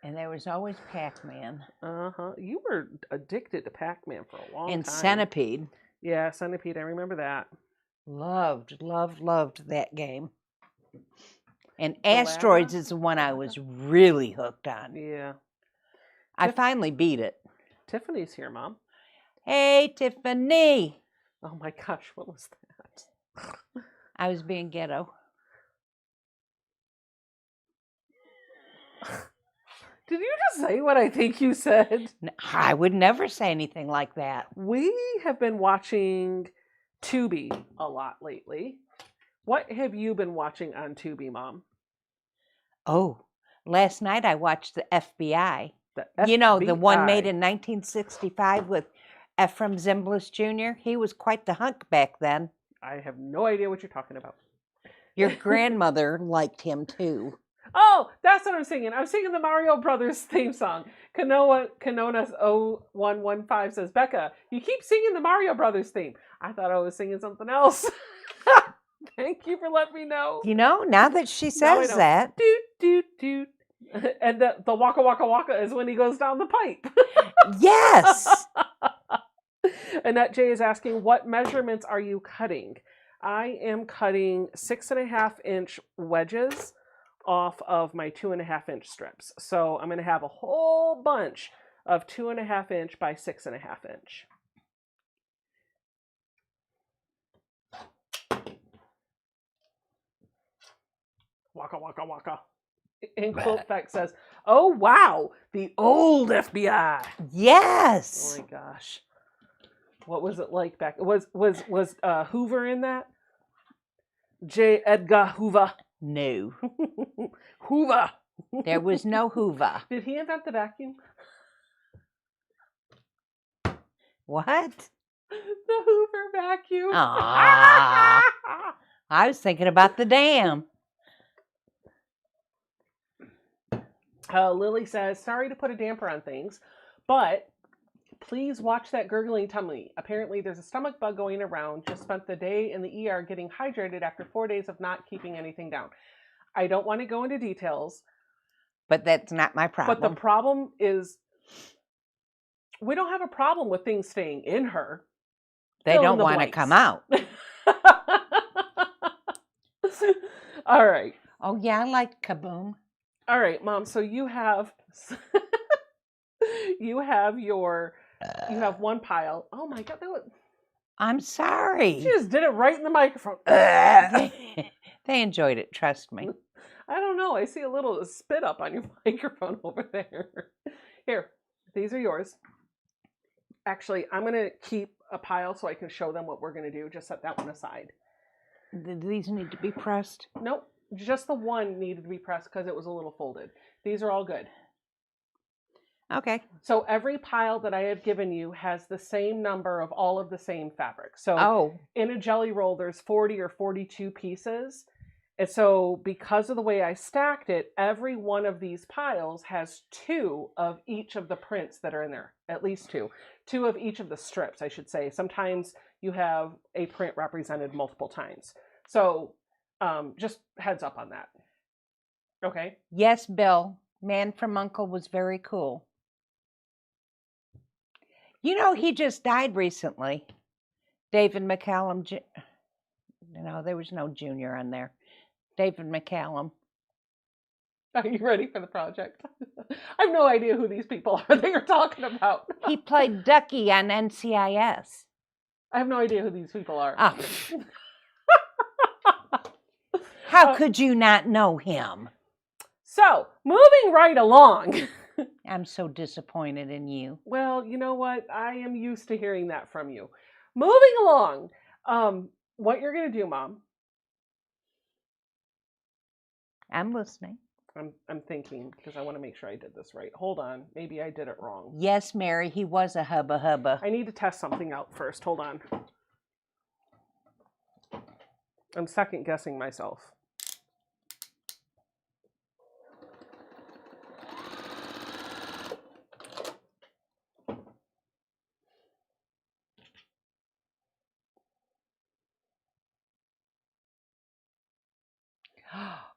And there was always Pac-Man. Uh-huh. You were addicted to Pac-Man for a long time. And Centipede. Yeah, Centipede. I remember that. Loved that game. And Asteroids is the one I was really hooked on. Yeah. I finally beat it. Tiffany's here, Mom. Hey, Tiffany. Oh my gosh, what was that? I was being ghetto. Did you just say what I think you said? I would never say anything like that. We have been watching Tubi a lot lately. What have you been watching on Tubi, Mom? Oh, last night I watched the FBI. The You know, the FBI. one made in 1965 with Ephraim Zimbalist Jr. He was quite the hunk back then. I have no idea what you're talking about. Your grandmother liked him too. Oh, that's what I'm singing. I'm singing the Mario Brothers theme song. Kanona's 0115 says, Becca, you keep singing the Mario Brothers theme. I thought I was singing something else. Thank you for letting me know. You know, now that she says that. Doot, doot, doot. And the waka waka waka is when he goes down the pipe. Yes. Annette J is asking, what measurements are you cutting? I am cutting 6.5-inch wedges off of my 2.5-inch strips. So I'm going to have a whole bunch of 2.5-inch by 6.5-inch. Waka waka waka. And Quilt Beck says, oh wow, the old FBI. Yes. Oh my gosh. What was it like back? Was Hoover in that? J. Edgar Hoover. No. Hoover. There was no Hoover. Did he invent the vacuum? What? The Hoover vacuum. Ah. I was thinking about the dam. Lily says, sorry to put a damper on things, but please watch that gurgling tummy. Apparently there's a stomach bug going around. Just spent the day in the ER getting hydrated after 4 days of not keeping anything down. I don't want to go into details. But that's not my problem. But the problem is we don't have a problem with things staying in her. They Fill in don't the want to blanks. come out. All right. Oh, yeah, I like kaboom. All right, Mom. So you have you have one pile. Oh my God, I'm sorry. she just did it right in the microphone. They enjoyed it, trust me. I don't know. I see a little spit up on your microphone over there. Here, these are yours. Actually, I'm going to keep a pile so I can show them what we're going to do. Just set that one aside. Do these need to be pressed? Nope. Just the one needed to be pressed because it was a little folded. These are all good. Okay. So every pile that I have given you has the same number of all of the same fabric. So in a jelly roll, there's 40 or 42 pieces. And so because of the way I stacked it, every one of these piles has 2 of each of the prints that are in there. At least 2. 2 of each of the strips, I should say. Sometimes you have a print represented multiple times. So just heads up on that. Okay? Yes, Bill. Man from Uncle was very cool. You know, he just died recently. David McCallum. No, there was no junior on there. David McCallum. Are you ready for the project? I have no idea who these people are that you're talking about. He played Ducky on NCIS. I have no idea who these people are. Oh. How could you not know him? So, moving right along. I'm so disappointed in you. Well, you know what? I am used to hearing that from you. Moving along. What you're going to do, Mom? I'm listening. I'm thinking because I want to make sure I did this right. Hold on. Maybe I did it wrong. Yes, Mary, he was a hubba hubba. I need to test something out first. Hold on. I'm second guessing myself.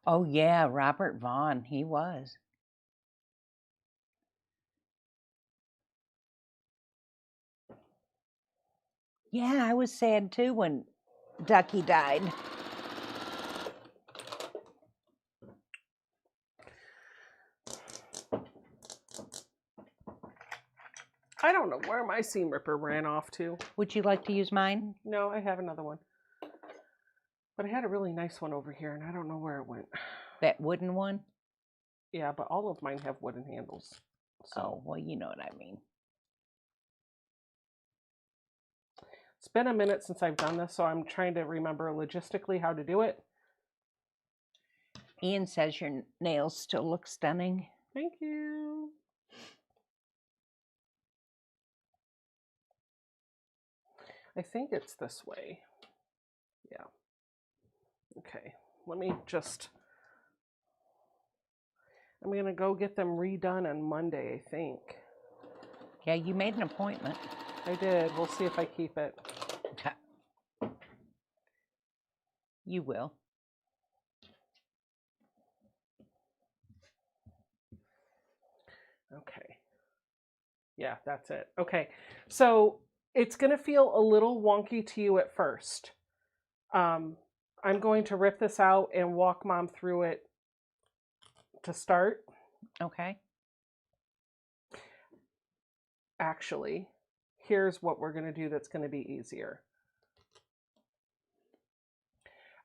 Oh, yeah, Robert Vaughn, he was. Yeah, I was sad too when Ducky died. I don't know where my seam ripper ran off to. Would you like to use mine? No, I have another one. But I had a really nice one over here, and I don't know where it went. That wooden one? Yeah, but all of mine have wooden handles. So. Oh, well, you know what I mean. It's been a minute since I've done this, so I'm trying to remember logistically how to do it. Ian says your nails still look stunning. Thank you. I think it's this way. Yeah. Okay. Let me just... I'm going to go get them redone on Monday, I think. Yeah, you made an appointment. I did. We'll see if I keep it. You will. Okay. Yeah, that's it. Okay. So it's going to feel a little wonky to you at first. I'm going to rip this out and walk Mom through it to start. Okay. Actually, here's what we're going to do that's going to be easier.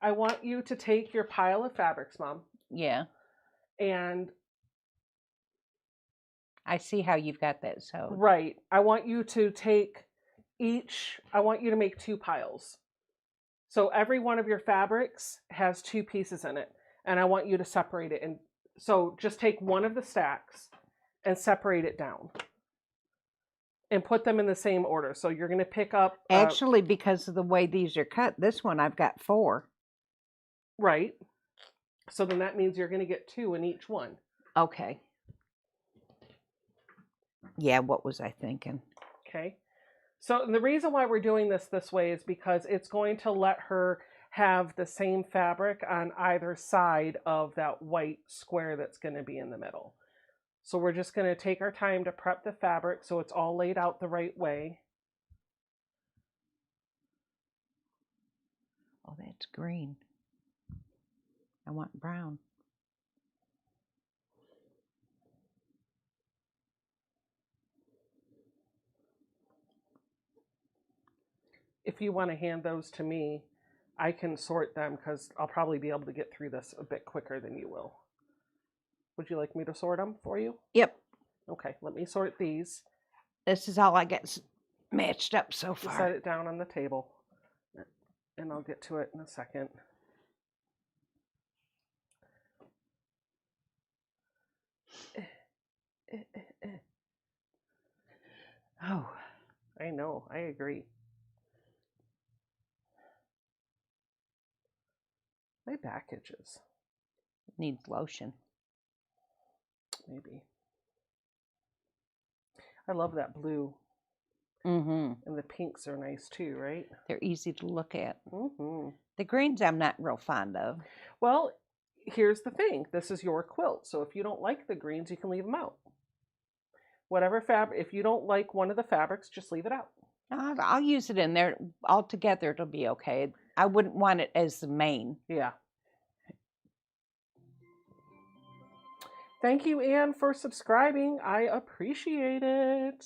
I want you to take your pile of fabrics, Mom. Yeah. And I see how you've got that sewed. Right. I want you to make 2 piles. So every one of your fabrics has 2 pieces in it. And I want you to separate it. And so just take one of the stacks and separate it down. and put them in the same order. So you're going to pick up... Actually, because of the way these are cut, this one I've got 4. right. So then that means you're going to get 2 in each one. Okay. Yeah, what was I thinking? Okay. So the reason why we're doing this way is because it's going to let her have the same fabric on either side of that white square that's going to be in the middle. So we're just going to take our time to prep the fabric so it's all laid out the right way. Oh, that's green. I want brown. If you want to hand those to me, I can sort them because I'll probably be able to get through this a bit quicker than you will. Would you like me to sort them for you? Yep. Okay, let me sort these. This is all I got matched up so Just far. set it down on the table, and I'll get to it in a second. Oh, I know, I agree. My back itches, needs lotion. maybe. I love that blue, Mm-hmm. and the pinks are nice too, right? They're easy to look at. Mm-hmm. The greens I'm not real fond of. Well, here's the thing. This is your quilt, so if you don't like the greens, you can leave them out. Whatever fabric, if you don't like one of the fabrics, just leave it out. I'll use it in there. All together, it'll be okay. I wouldn't want it as the main. Yeah. Thank you, Anne, for subscribing. I appreciate it.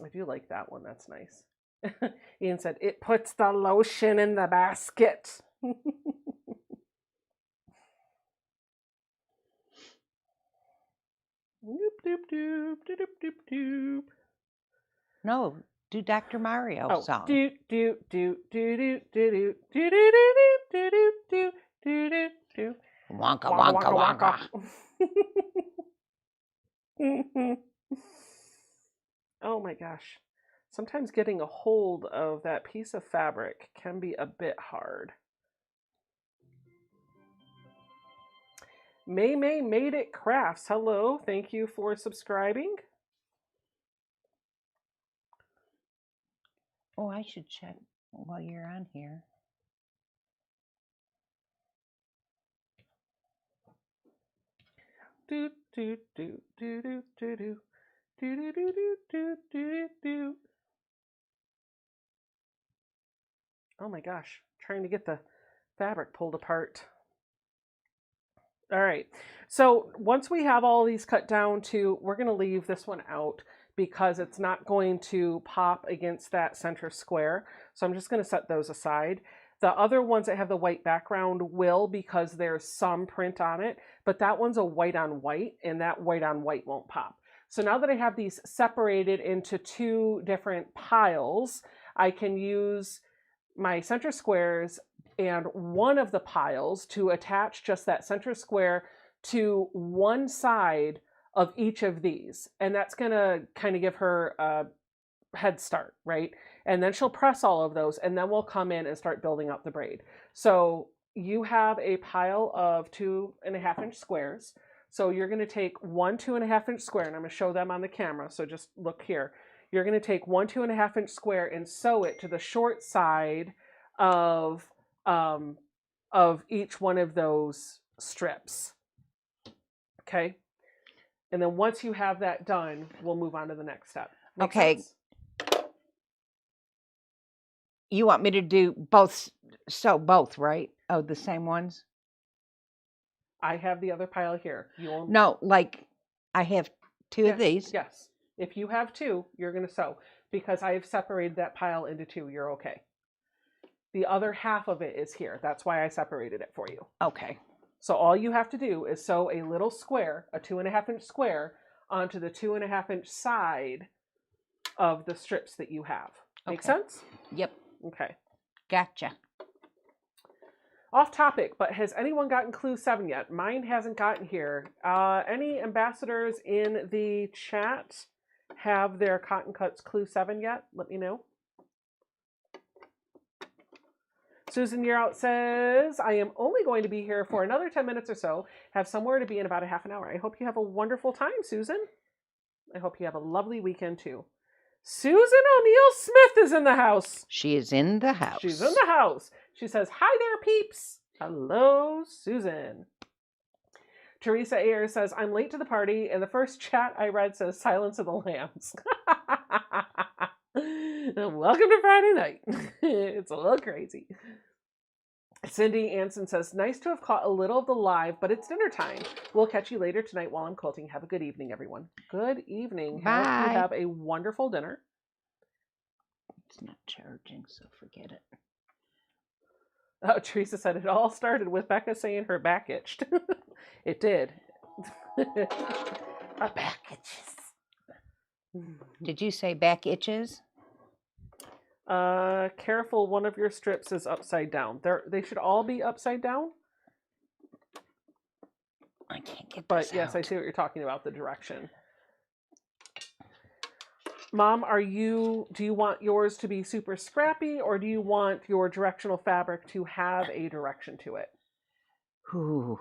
I do like that one. That's nice. Ian said, it puts the lotion in the basket. Doop, doop, doop, doop, doop, doop. No, do Dr. Mario Oh, song. do do do do do do do do do do do do do do do. Wonka, wonka, wonka. Oh my gosh. Sometimes getting a hold of that piece of fabric can be a bit hard. May Made It Crafts. Hello. Thank you for subscribing. Oh, I should check while you're on here. Do do do do do do do do do do do do do. Oh my gosh, trying to get the fabric pulled apart. All right, so once we have all these cut down to, we're going to leave this one out because it's not going to pop against that center square. So I'm just going to set those aside. The other ones that have the white background will, because there's some print on it, but that one's a white on white, and that white on white won't pop. So now that I have these separated into 2 different piles, I can use my center squares and one of the piles to attach just that center square to one side of each of these. And that's going to kind of give her a head start, right? And then she'll press all of those, and then we'll come in and start building up the braid. So you have a pile of 2.5-inch squares. So you're going to take one 2.5-inch square, and I'm going to show them on the camera. So just look here. You're going to take one 2.5-inch square and sew it to the short side of each one of those strips. Okay. And then once you have that done, we'll move on to the next step. Make Okay. sense? You want me to do both, sew both, right? Oh, the same ones? I have the other pile here. You won't... No, like I have 2 of these. Yes. If you have 2, you're going to sew. Because I have separated that pile into 2, you're okay. The other half of it is here. That's why I separated it for you. Okay. So all you have to do is sew a little square, a 2.5-inch square, onto the 2.5-inch side of the strips that you have. Make sense? Yep. Okay. Gotcha. Off topic, but has anyone gotten Clue 7 yet? Mine hasn't gotten here. Any ambassadors in the chat have their Cotton Cuts Clue 7 yet? Let me know. Susan Year Out says, I am only going to be here for another 10 minutes or so. Have somewhere to be in about a half an hour. I hope you have a wonderful time, Susan. I hope you have a lovely weekend, too. Susan O'Neill Smith is in the house. She is in the house. She's in the house. She says, hi there, peeps. Hello, Susan. Teresa Ayers says, I'm late to the party, and the first chat I read says Silence of the Lambs. Welcome to Friday night. It's a little crazy. Cindy Anson says, nice to have caught a little of the live, but it's dinner time. We'll catch you later tonight while I'm quilting. Have a good evening, everyone. Good evening. Bye. Hope you have a wonderful dinner. It's not charging, so forget it. Oh, Teresa said it all started with Becca saying her back itched. It did. My back itches. Did you say back itches? Careful, one of your strips is upside down. They should all be upside down. I can't get But this yes, I out. see what you're talking about, the direction. Mom, do you want yours to be super scrappy, or do you want your directional fabric to have a direction to it? Ooh.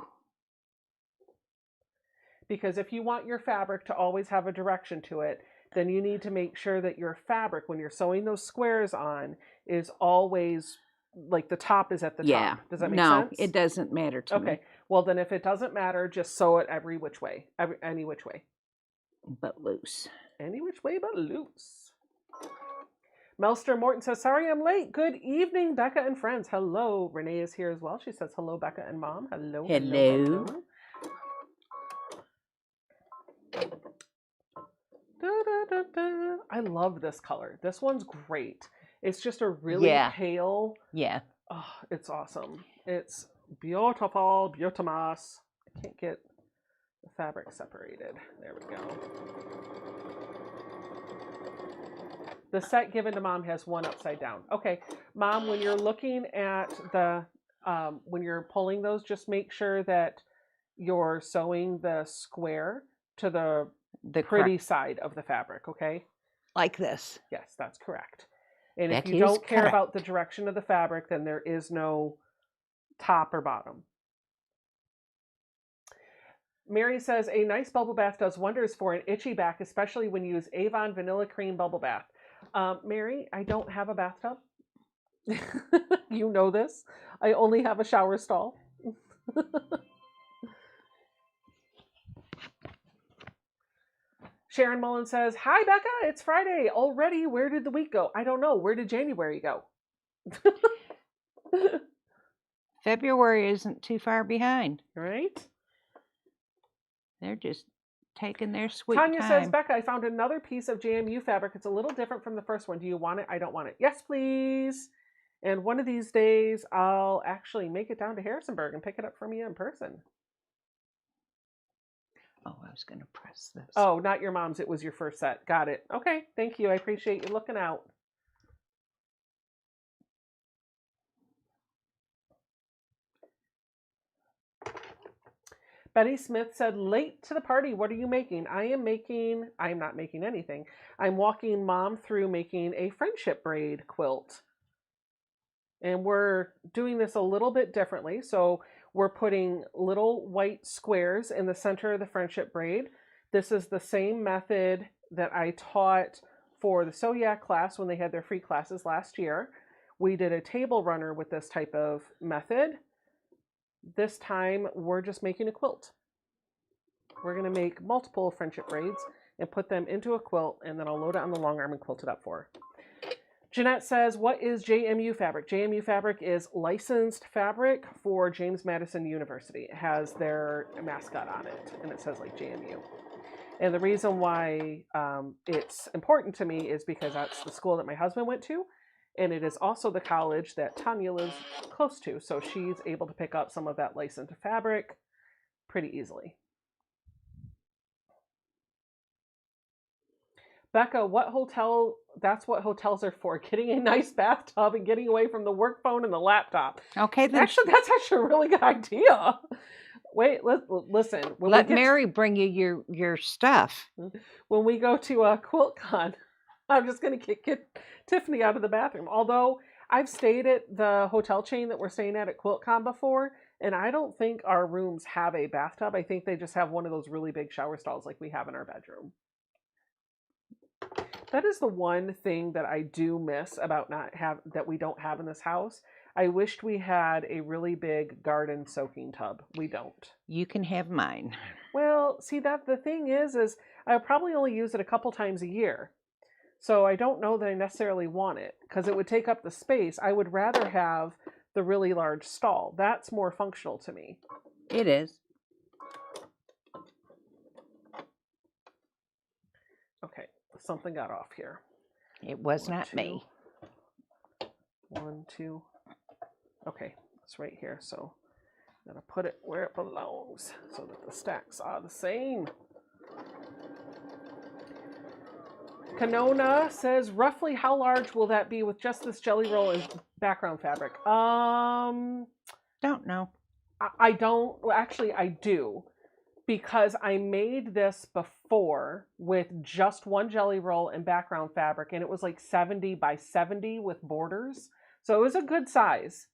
Because if you want your fabric to always have a direction to it, then you need to make sure that your fabric, when you're sewing those squares on, is always, like, the top is at the top. Does that make sense? No, it doesn't matter to me. Okay. Well, then if it doesn't matter, just sew it every which way. Any which way. But loose. Any which way but loose. Melster Morton says, sorry I'm late. Good evening, Becca and friends. Hello. Renee is here as well. She says, hello, Becca and Mom. Hello. Hello. Da, da, da, da. I love this color. This one's great. It's just a really pale. Yeah. Oh, it's awesome. It's beautiful, beautiful. I can't get the fabric separated. There we go. The set given to Mom has one upside down. Okay, Mom, when you're looking at the, when you're pulling those, just make sure that you're sewing the square to the pretty side of the fabric, okay? Like this. Yes, that's correct. And That if you is don't care correct. about the direction of the fabric, then there is no top or bottom. Mary says, a nice bubble bath does wonders for an itchy back, especially when you use Avon Vanilla Cream Bubble Bath. Mary, I don't have a bathtub. You know this. I only have a shower stall. Sharon Mullen says, hi, Becca, it's Friday already. Where did the week go? I don't know. Where did January go? February isn't too far behind. Right? They're just taking their sweet Tanya time. says, Becca, I found another piece of JMU fabric. It's a little different from the first one. Do you want it? I don't want it. Yes, please. And one of these days, I'll actually make it down to Harrisonburg and pick it up from you in person. Oh, I was going to press this. Oh, not your mom's. It was your first set. Got it. Okay. Thank you. I appreciate you looking out. Betty Smith said, late to the party. What are you making? I am not making anything. I'm walking Mom through making a friendship braid quilt. And we're doing this a little bit differently. So we're putting little white squares in the center of the friendship braid. This is the same method that I taught for the Sew Yak class when they had their free classes last year. We did a table runner with this type of method. This time we're just making a quilt. We're going to make multiple friendship braids and put them into a quilt, and then I'll load it on the long arm and quilt it up for her. Jeanette says, what is JMU fabric? JMU fabric is licensed fabric for James Madison University. It has their mascot on it, and it says like JMU. And the reason why it's important to me is because that's the school that my husband went to, and it is also the college that Tanya lives close to, so she's able to pick up some of that licensed fabric pretty easily. Becca, what hotel that's what hotels are for, getting a nice bathtub and getting away from the work phone and the laptop. Okay, then Actually, that's actually a really good idea. Wait, listen. When let we get Mary bring you your stuff. when we go to a QuiltCon, I'm just going to get Tiffany out of the bathroom. Although I've stayed at the hotel chain that we're staying at QuiltCon before, and I don't think our rooms have a bathtub. I think they just have one of those really big shower stalls like we have in our bedroom. That is the one thing that I do miss about that we don't have in this house. I wished we had a really big garden soaking tub. We don't. You can have mine. Well, see, that the thing is I probably only use it a couple times a year. So I don't know that I necessarily want it because it would take up the space. I would rather have the really large stall. That's more functional to me. It is. Okay, something got off here. It was 1, not 2, me. 1, 2. Okay, it's right here. So I'm going to put it where it belongs so that the stacks are the same. Canona says, roughly how large will that be with just this jelly roll and background fabric? Don't know. I don't, well, actually I do, because I made this before with just one jelly roll and background fabric, and it was like 70 by 70 with borders. So it was a good size.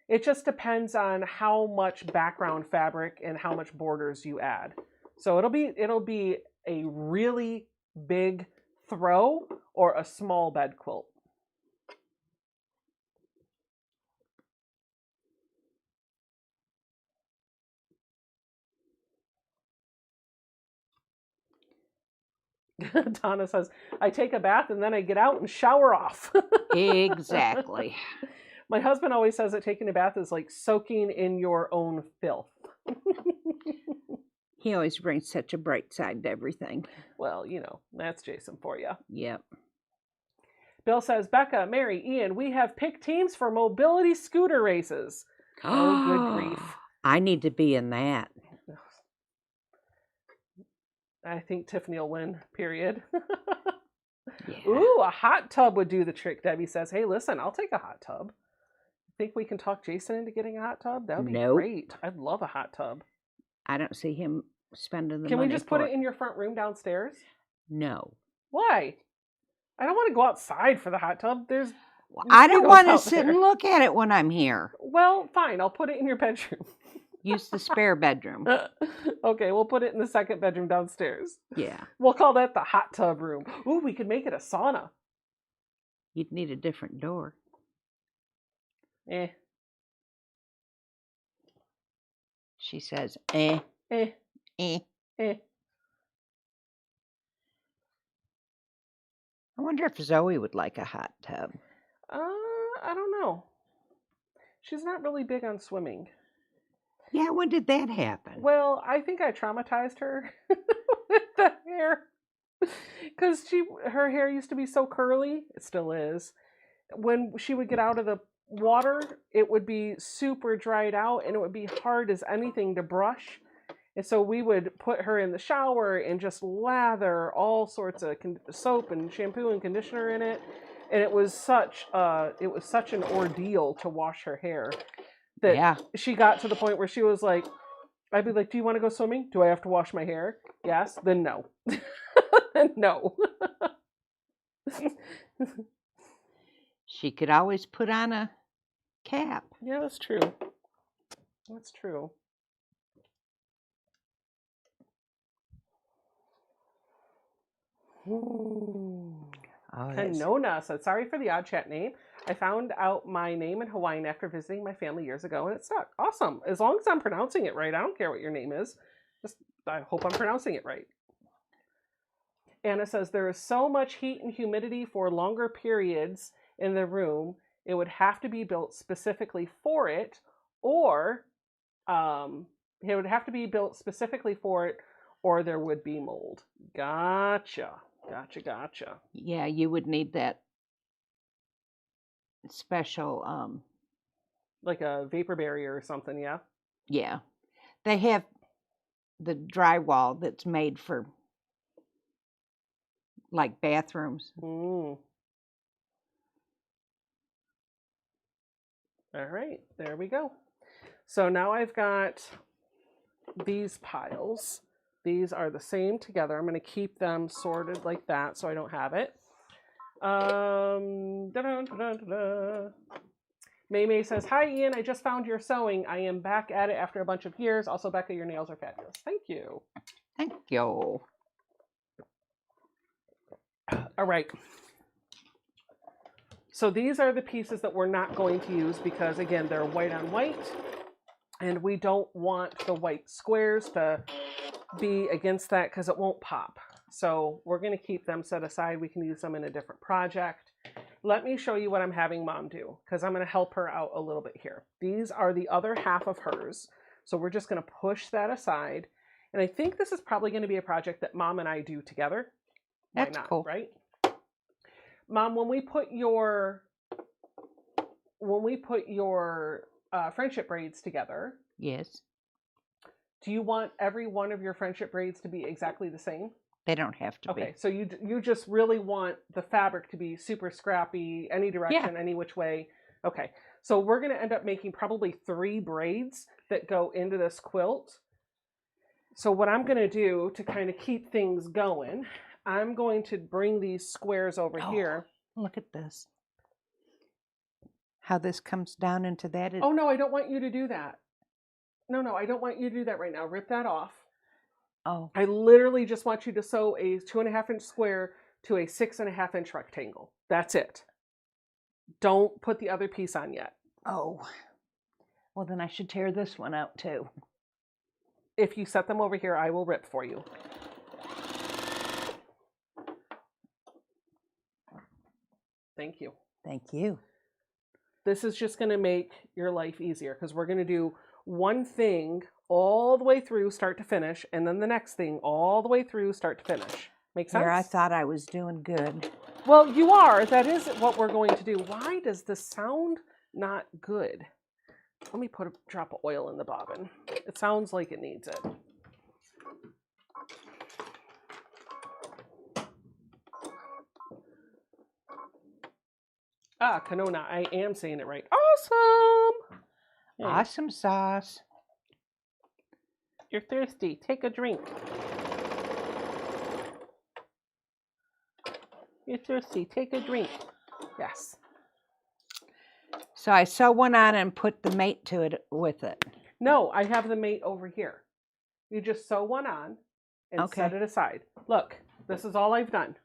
It just depends on how much background fabric and how much borders you add. So it'll be a really big throw or a small bed quilt. Donna says, I take a bath and then I get out and shower off. Exactly. My husband always says that taking a bath is like soaking in your own filth. He always brings such a bright side to everything. Well, that's Jason for you. Yep. Bill says, Becca, Mary, Ian, we have picked teams for mobility scooter races. Oh, good grief. I need to be in that. I think Tiffany will win, period. Yeah. Ooh, a hot tub would do the trick, Debbie says. Hey, listen, I'll take a hot tub. Think we can talk Jason into getting a hot tub? That would be great. I'd love a hot tub. I don't see him spending the Can money we just put it in your front room downstairs? No. Why? I don't want to go outside for the hot tub. There's I don't mosquitoes want to out sit there. and look at it when I'm here. Well, fine. I'll put it in your bedroom. Use the spare bedroom. Okay, we'll put it in the second bedroom downstairs. Yeah. We'll call that the hot tub room. Ooh, we could make it a sauna. You'd need a different door. Eh. She says, eh. Eh. Eh. Eh. I wonder if Zoe would like a hot tub. I don't know. She's not really big on swimming. Yeah, when did that happen? Well, I think I traumatized her with the hair. Because her hair used to be so curly. It still is. When she would get out of the water, it would be super dried out and it would be hard as anything to brush. And so we would put her in the shower and just lather all sorts of soap and shampoo and conditioner in it. And it was such an ordeal to wash her hair that she got to the point where she was like, I'd be like, do you want to go swimming? Do I have to wash my hair? Yes. Then no. Then no. She could always put on a cap. Yeah, that's true. That's true. Canona said, sorry for the odd chat name. I found out my name in Hawaiian after visiting my family years ago, and it stuck. Awesome. As long as I'm pronouncing it right, I don't care what your name is. I hope I'm pronouncing it right. Anna says, there is so much heat and humidity for longer periods in the room. It would have to be built specifically for it, or it would have to be built specifically for it, or there would be mold. Gotcha. Yeah, you would need that special like a vapor barrier or something, yeah? Yeah. They have the drywall that's made for like bathrooms. All right, there we go. So now I've got these piles. These are the same together. I'm going to keep them sorted like that so I don't have it. May May says, hi, Ian. I just found your sewing. I am back at it after a bunch of years. Also, Becca, your nails are fabulous. Thank you. Thank you. All right. So these are the pieces that we're not going to use because, again, they're white on white. And we don't want the white squares to be against that because it won't pop. So we're going to keep them set aside. We can use them in a different project. Let me show you what I'm having Mom do because I'm going to help her out a little bit here. These are the other half of hers. So we're just going to push that aside. And I think this is probably going to be a project that Mom and I do together. Why That's not, cool. right? Mom, when we put your friendship braids together, Yes. do you want every one of your friendship braids to be exactly the same? They don't have to Okay, be. so you just really want the fabric to be super scrappy, any direction, any which way. Okay, so we're going to end up making probably 3 braids that go into this quilt. So what I'm going to do to kind of keep things going, I'm going to bring these squares over here. Look at this. How this comes down into that. Oh, no, I don't want you to do that. No, I don't want you to do that right now. Rip that off. Oh. I literally just want you to sew a 2.5-inch square to a 6.5-inch rectangle. That's it. Don't put the other piece on yet. Oh. Well, then I should tear this one out too. If you set them over here, I will rip for you. Thank you. Thank you. This is just going to make your life easier because we're going to do one thing all the way through start to finish and then the next thing all the way through start to finish. Make sense? Here, I thought I was doing good. Well, you are. That is what we're going to do. Why does this sound not good? Let me put a drop of oil in the bobbin. It sounds like it needs it. Ah, Canona, I am saying it right. Awesome! Hey, Awesome sauce. you're thirsty. Take a drink. You're thirsty. Take a drink. Yes. So I sew one on and put the mate to it with it. No, I have the mate over here. You just sew one on and set it aside. Look, this is all I've done.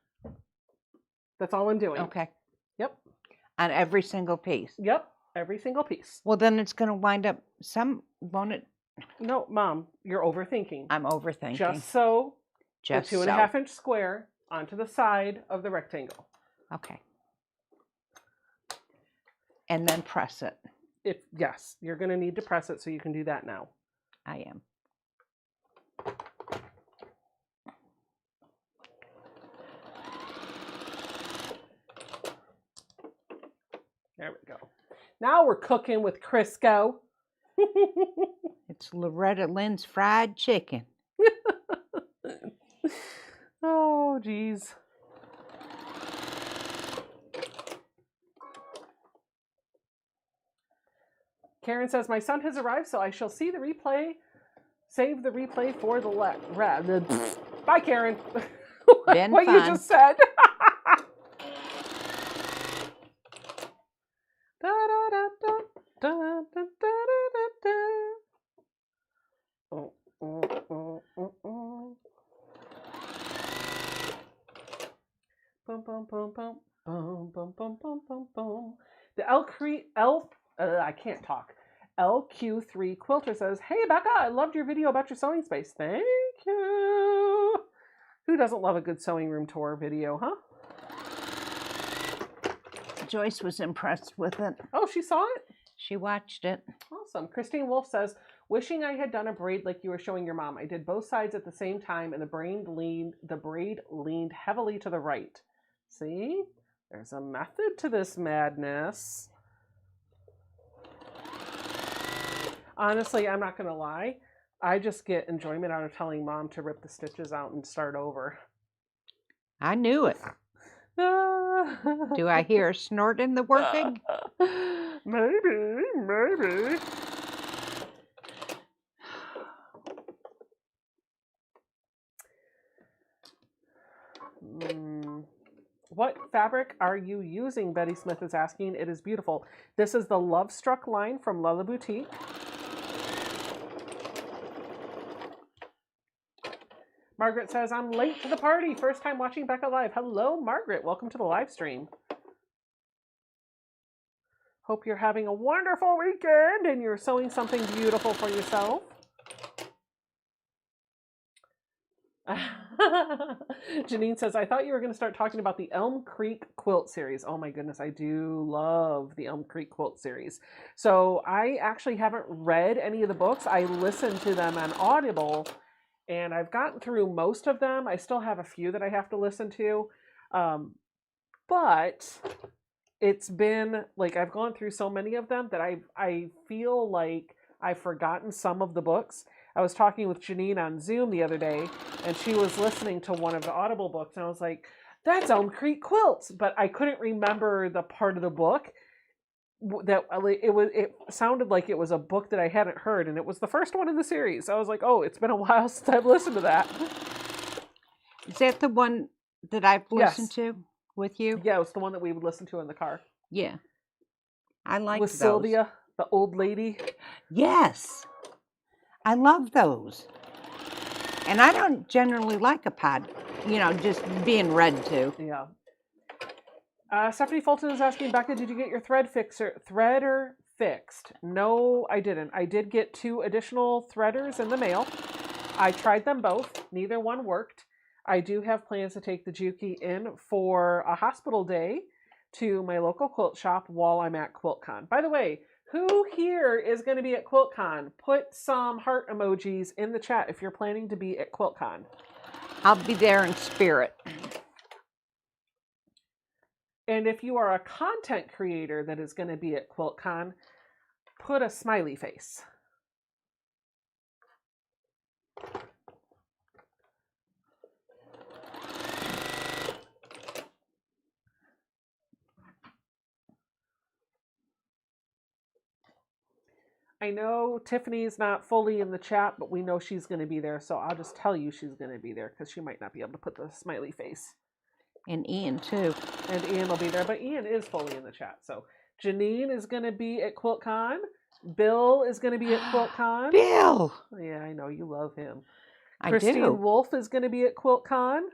That's all I'm doing. Okay. Yep. On every single piece. Yep. Every single piece. Well, then it's going to wind up won't it? No, Mom, you're overthinking. I'm overthinking. Just sew Just the 2.5-inch square onto the side of the rectangle. Okay. And then press it. Yes, you're going to need to press it, so you can do that now. I am. There we go. Now we're cooking with Crisco. It's Loretta Lynn's fried chicken. Oh, geez. Karen says, my son has arrived, so I shall see the replay. Save the replay for the Bye, Karen. Been what fun. you just said. Bum, bum, bum, bum, bum, bum, bum, bum, bum, bum. The I can't talk. LQ3 Quilter says, hey, Becca, I loved your video about your sewing space. Thank you. Who doesn't love a good sewing room tour video, huh? Joyce was impressed with it. Oh, she saw it? She watched it. Awesome. Christine Wolf says, wishing I had done a braid like you were showing your mom. I did both sides at the same time, and the braid leaned heavily to the right. See? There's a method to this madness. Honestly, I'm not going to lie. I just get enjoyment out of telling Mom to rip the stitches out and start over. I knew it. Do I hear a snort in the working? Maybe. What fabric are you using? Betty Smith is asking. It is beautiful. This is the Love Struck line from Lala Boutique. Margaret says, I'm late to the party. First time watching Becca live. Hello, Margaret. Welcome to the live stream. Hope you're having a wonderful weekend and you're sewing something beautiful for yourself. Janine says, I thought you were going to start talking about the Elm Creek Quilt series. Oh my goodness, I do love the Elm Creek Quilt series. So I actually haven't read any of the books. I listened to them on Audible and I've gotten through most of them. I still have a few that I have to listen to. But it's been like I've gone through so many of them that I feel like I've forgotten some of the books. I was talking with Janine on Zoom the other day, and she was listening to one of the Audible books, and I was like, that's Elm Creek Quilts, but I couldn't remember the part of the book that it sounded like it was a book that I hadn't heard, and it was the first one in the series. I was like, oh, it's been a while since I've listened to that. Is that the one that I've listened Yes. to with you? Yeah, it was the one that we would listen to in the car. Yeah. I like With those. Sylvia, the old lady. Yes. I love those. And I don't generally like a pod, just being read to. Yeah. Stephanie Fulton is asking, Becca, did you get your threader fixed? No, I didn't. I did get 2 additional threaders in the mail. I tried them both. Neither one worked. I do have plans to take the Juki in for a hospital day to my local quilt shop while I'm at QuiltCon. By the way, who here is going to be at QuiltCon? Put some heart emojis in the chat if you're planning to be at QuiltCon. I'll be there in spirit. And if you are a content creator that is going to be at QuiltCon, put a smiley face. I know Tiffany's not fully in the chat, but we know she's going to be there, so I'll just tell you she's going to be there because she might not be able to put the smiley face. And Ian, too. And Ian will be there, but Ian is fully in the chat. So Janine is going to be at QuiltCon. Bill is going to be at QuiltCon. Bill! Yeah, I know. You love him. I Christine do. Wolf is going to be at QuiltCon.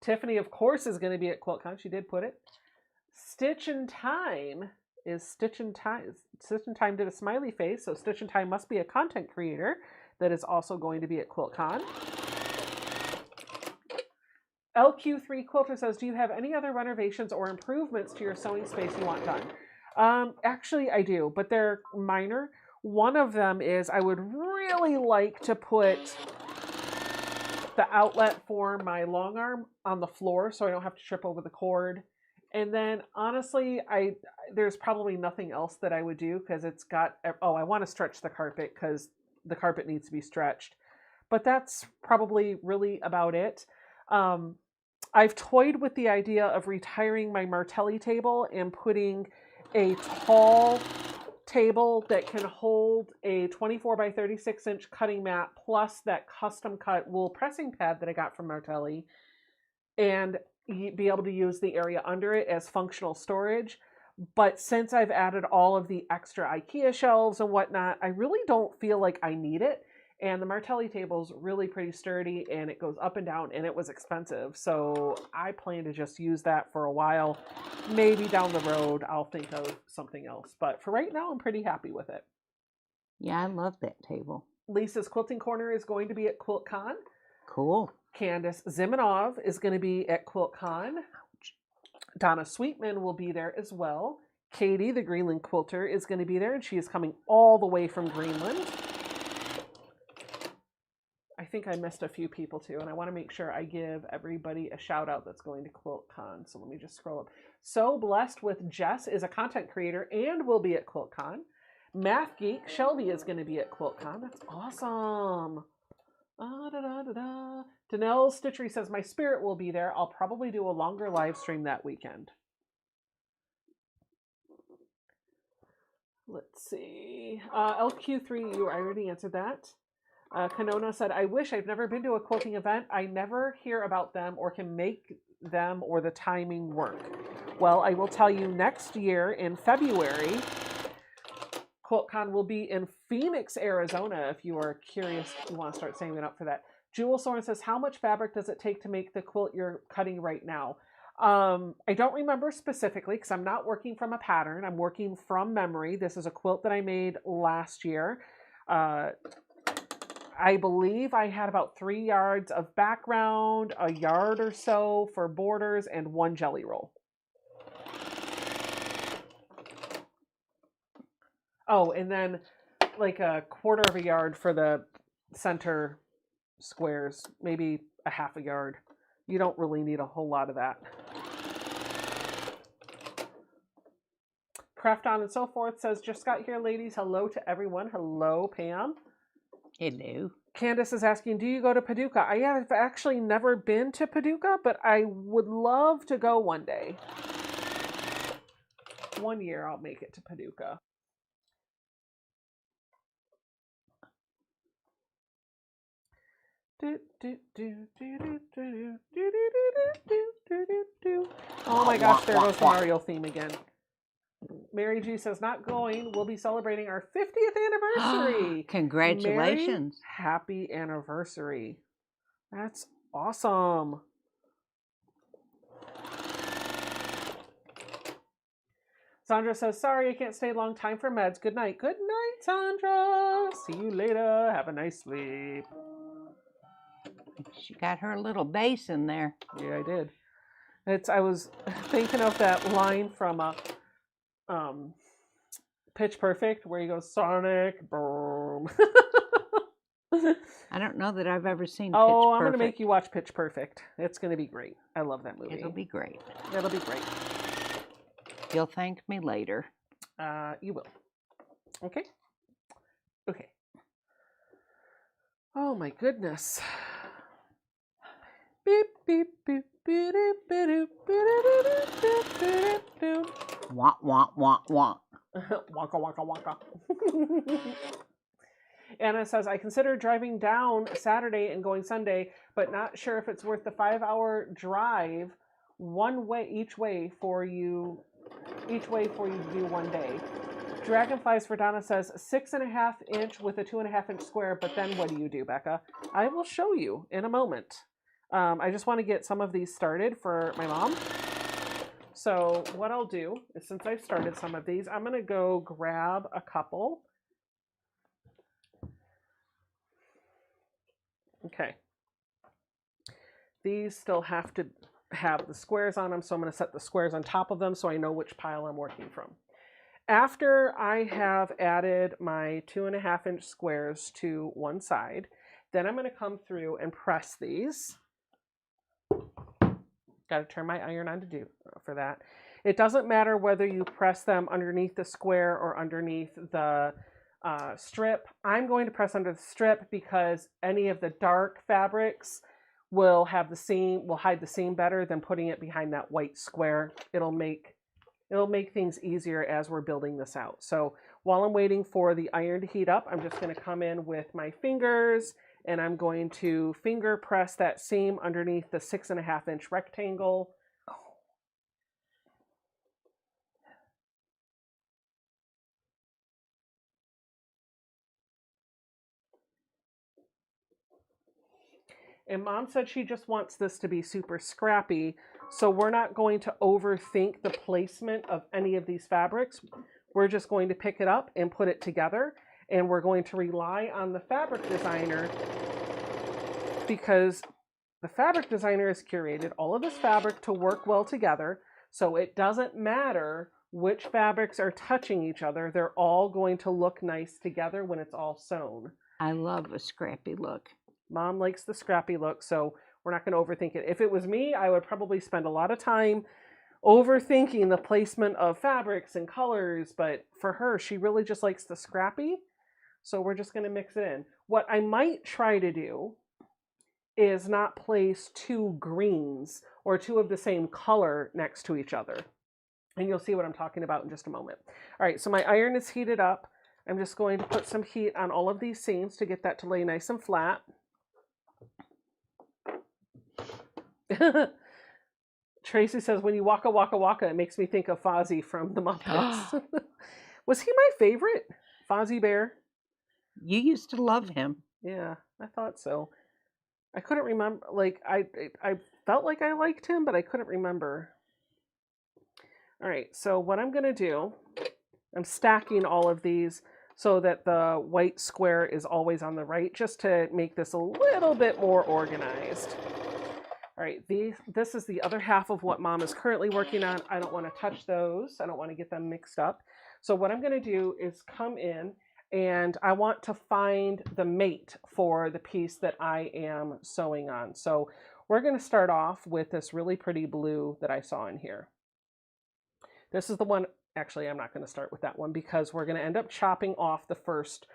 Tiffany, of course, is going to be at QuiltCon. She did put it. Stitch in Time is Stitch in Time. Stitch in Time did a smiley face, so Stitch in Time must be a content creator that is also going to be at QuiltCon. LQ3 Quilter says, do you have any other renovations or improvements to your sewing space you want done? Actually, I do, but they're minor. One of them is I would really like to put the outlet for my long arm on the floor so I don't have to trip over the cord. And then honestly, there's probably nothing else that I would do because it's got, I want to stretch the carpet because the carpet needs to be stretched. But that's probably really about it. I've toyed with the idea of retiring my Martelli table and putting a tall table that can hold a 24 by 36 inch cutting mat plus that custom cut wool pressing pad that I got from Martelli, and be able to use the area under it as functional storage. But since I've added all of the extra IKEA shelves and whatnot, I really don't feel like I need it. And the Martelli table's really pretty sturdy and it goes up and down and it was expensive. So I plan to just use that for a while. Maybe down the road I'll think of something else. But for right now, I'm pretty happy with it. Yeah, I love that table. Lisa's Quilting Corner is going to be at QuiltCon. Cool. Candace Zimanov is going to be at QuiltCon. Donna Sweetman will be there as well. Katie, the Greenland Quilter, is going to be there, and she is coming all the way from Greenland. I think I missed a few people too, and I want to make sure I give everybody a shout out that's going to QuiltCon. So let me just scroll up. So Blessed with Jess is a content creator and will be at QuiltCon. Math Geek Shelby is going to be at QuiltCon. That's awesome. Danelle Stitchery says, my spirit will be there. I'll probably do a longer live stream that weekend. Let's see. LQ3, you already answered that. Kanona said, I wish I've never been to a quilting event. I never hear about them or can make them or the timing work. Well, I will tell you next year in February, QuiltCon will be in Phoenix, Arizona, if you are curious, you want to start saving up for that. Jewel Soren says, how much fabric does it take to make the quilt you're cutting right now? I don't remember specifically because I'm not working from a pattern. I'm working from memory. This is a quilt that I made last year. I believe I had about 3 yards of background, a yard or so for borders, and 1 jelly roll. Oh, and then like a 1/4 of a yard for the center squares, maybe a 1/2 yard. You don't really need a whole lot of that. Craft On and So Forth says, just got here, ladies. Hello to everyone. Hello, Pam. Hello. Candace is asking, do you go to Paducah? I have actually never been to Paducah, but I would love to go one day. One year I'll make it to Paducah. Oh my gosh, there goes the Mario theme again. Mary G says, not going. We'll be celebrating our 50th anniversary. Congratulations. Mary, happy anniversary. That's awesome. Sandra says, sorry, I can't stay a long time for meds. Good night. Good night, Sandra. See you later. Have a nice sleep. She got her little bass in there. Yeah, I did. I was thinking of that line from Pitch Perfect where he goes, Sonic Boom. I don't know that I've ever seen Pitch Oh, Perfect. I'm going to make you watch Pitch Perfect. It's going to be great. I love that movie. It'll be great. It'll be great. You'll thank me later. You will. Okay? Okay. Oh my goodness. Beep, beep, beep, beep, beep, beep, beep, beep. Wah, wah, wah, wah. Wonka, wonka, wonka. Anna says, I consider driving down Saturday and going Sunday, but not sure if it's worth the 5-hour drive each way for you to do one day. Dragonflies for Donna says 6.5 inch with a 2.5 inch square, but then what do you do, Becca? I will show you in a moment. I just want to get some of these started for my mom. So what I'll do is, since I've started some of these, I'm going to go grab a couple. Okay. These still have to have the squares on them, so I'm going to set the squares on top of them so I know which pile I'm working from. After I have added my 2.5 inch squares to one side, then I'm going to come through and press these. Got to turn my iron on to do for that. It doesn't matter whether you press them underneath the square or underneath the strip. I'm going to press under the strip because any of the dark fabrics will hide the seam better than putting it behind that white square. It'll make things easier as we're building this out. So while I'm waiting for the iron to heat up, I'm just going to come in with my fingers and I'm going to finger press that seam underneath the 6.5 inch rectangle. And Mom said she just wants this to be super scrappy, so we're not going to overthink the placement of any of these fabrics. We're just going to pick it up and put it together, and we're going to rely on the fabric designer because the fabric designer has curated all of this fabric to work well together, so it doesn't matter which fabrics are touching each other. They're all going to look nice together when it's all sewn. I love a scrappy look. Mom likes the scrappy look, so we're not going to overthink it. If it was me, I would probably spend a lot of time overthinking the placement of fabrics and colors, but for her, she really just likes the scrappy, so we're just going to mix it in. What I might try to do is not place 2 greens or 2 of the same color next to each other. And you'll see what I'm talking about in just a moment. All right, so my iron is heated up. I'm just going to put some heat on all of these seams to get that to lay nice and flat. Tracy says, when you waka waka waka, it makes me think of Fozzie from the Muppets. Was he my favorite? Fozzie Bear? You used to love him. Yeah, I thought so. I couldn't remember, like, I felt like I liked him, but I couldn't remember. All right, so what I'm going to do, I'm stacking all of these so that the white square is always on the right, just to make this a little bit more organized. All right, this is the other half of what Mom is currently working on. I don't want to touch those. I don't want to get them mixed up. So what I'm going to do is come in and I want to find the mate for the piece that I am sewing on. So we're going to start off with this really pretty blue that I saw in here. This is the one, actually I'm not going to start with that one because we're going to end up chopping off the first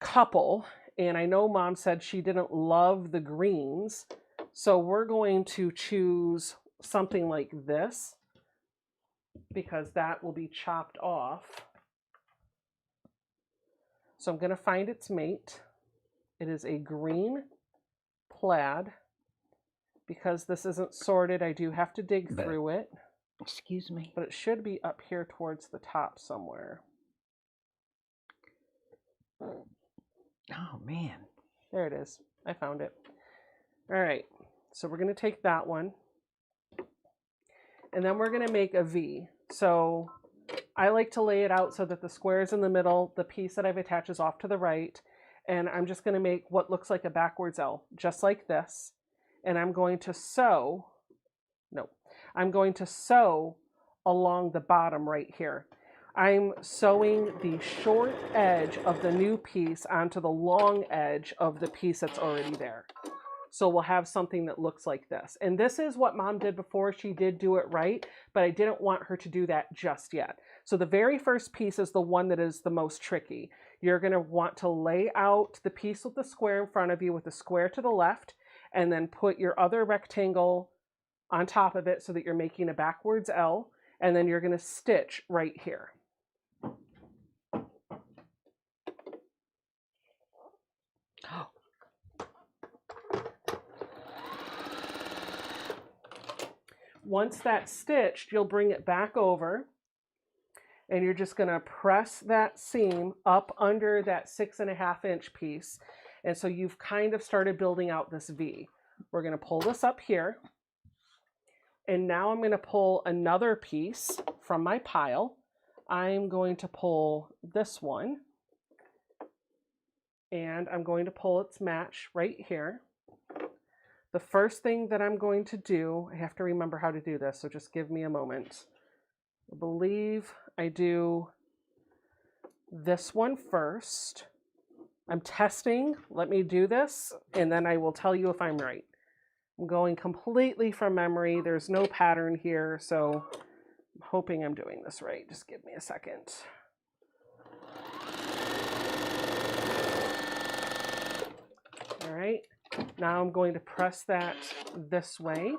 couple. And I know Mom said she didn't love the greens. So we're going to choose something like this because that will be chopped off. So I'm going to find its mate. It is a green plaid. Because this isn't sorted, I do have to dig through it. Excuse me. But it should be up here towards the top somewhere. Oh, man. There it is. I found it. All right. So we're going to take that one. And then we're going to make a V. So I like to lay it out so that the square is in the middle. The piece that I've attached is off to the right. And I'm just going to make what looks like a backwards L, just like this. And I'm going to sew, I'm going to sew along the bottom right here. I'm sewing the short edge of the new piece onto the long edge of the piece that's already there. So we'll have something that looks like this. And this is what Mom did before. She did do it right, but I didn't want her to do that just yet. So the very first piece is the one that is the most tricky. You're going to want to lay out the piece with the square in front of you with the square to the left, and then put your other rectangle on top of it so that you're making a backwards L, and then you're going to stitch right here. Once that's stitched, you'll bring it back over, and you're just going to press that seam up under that 6.5 inch piece. And so you've kind of started building out this V. We're going to pull this up here. And now I'm going to pull another piece from my pile. I'm going to pull this one. And I'm going to pull its match right here. The first thing that I'm going to do, I have to remember how to do this, so just give me a moment. I believe I do this one first. I'm testing. Let me do this, and then I will tell you if I'm right. I'm going completely from memory. There's no pattern here, so I'm hoping I'm doing this right. Just give me a second. All right. Now I'm going to press that this way.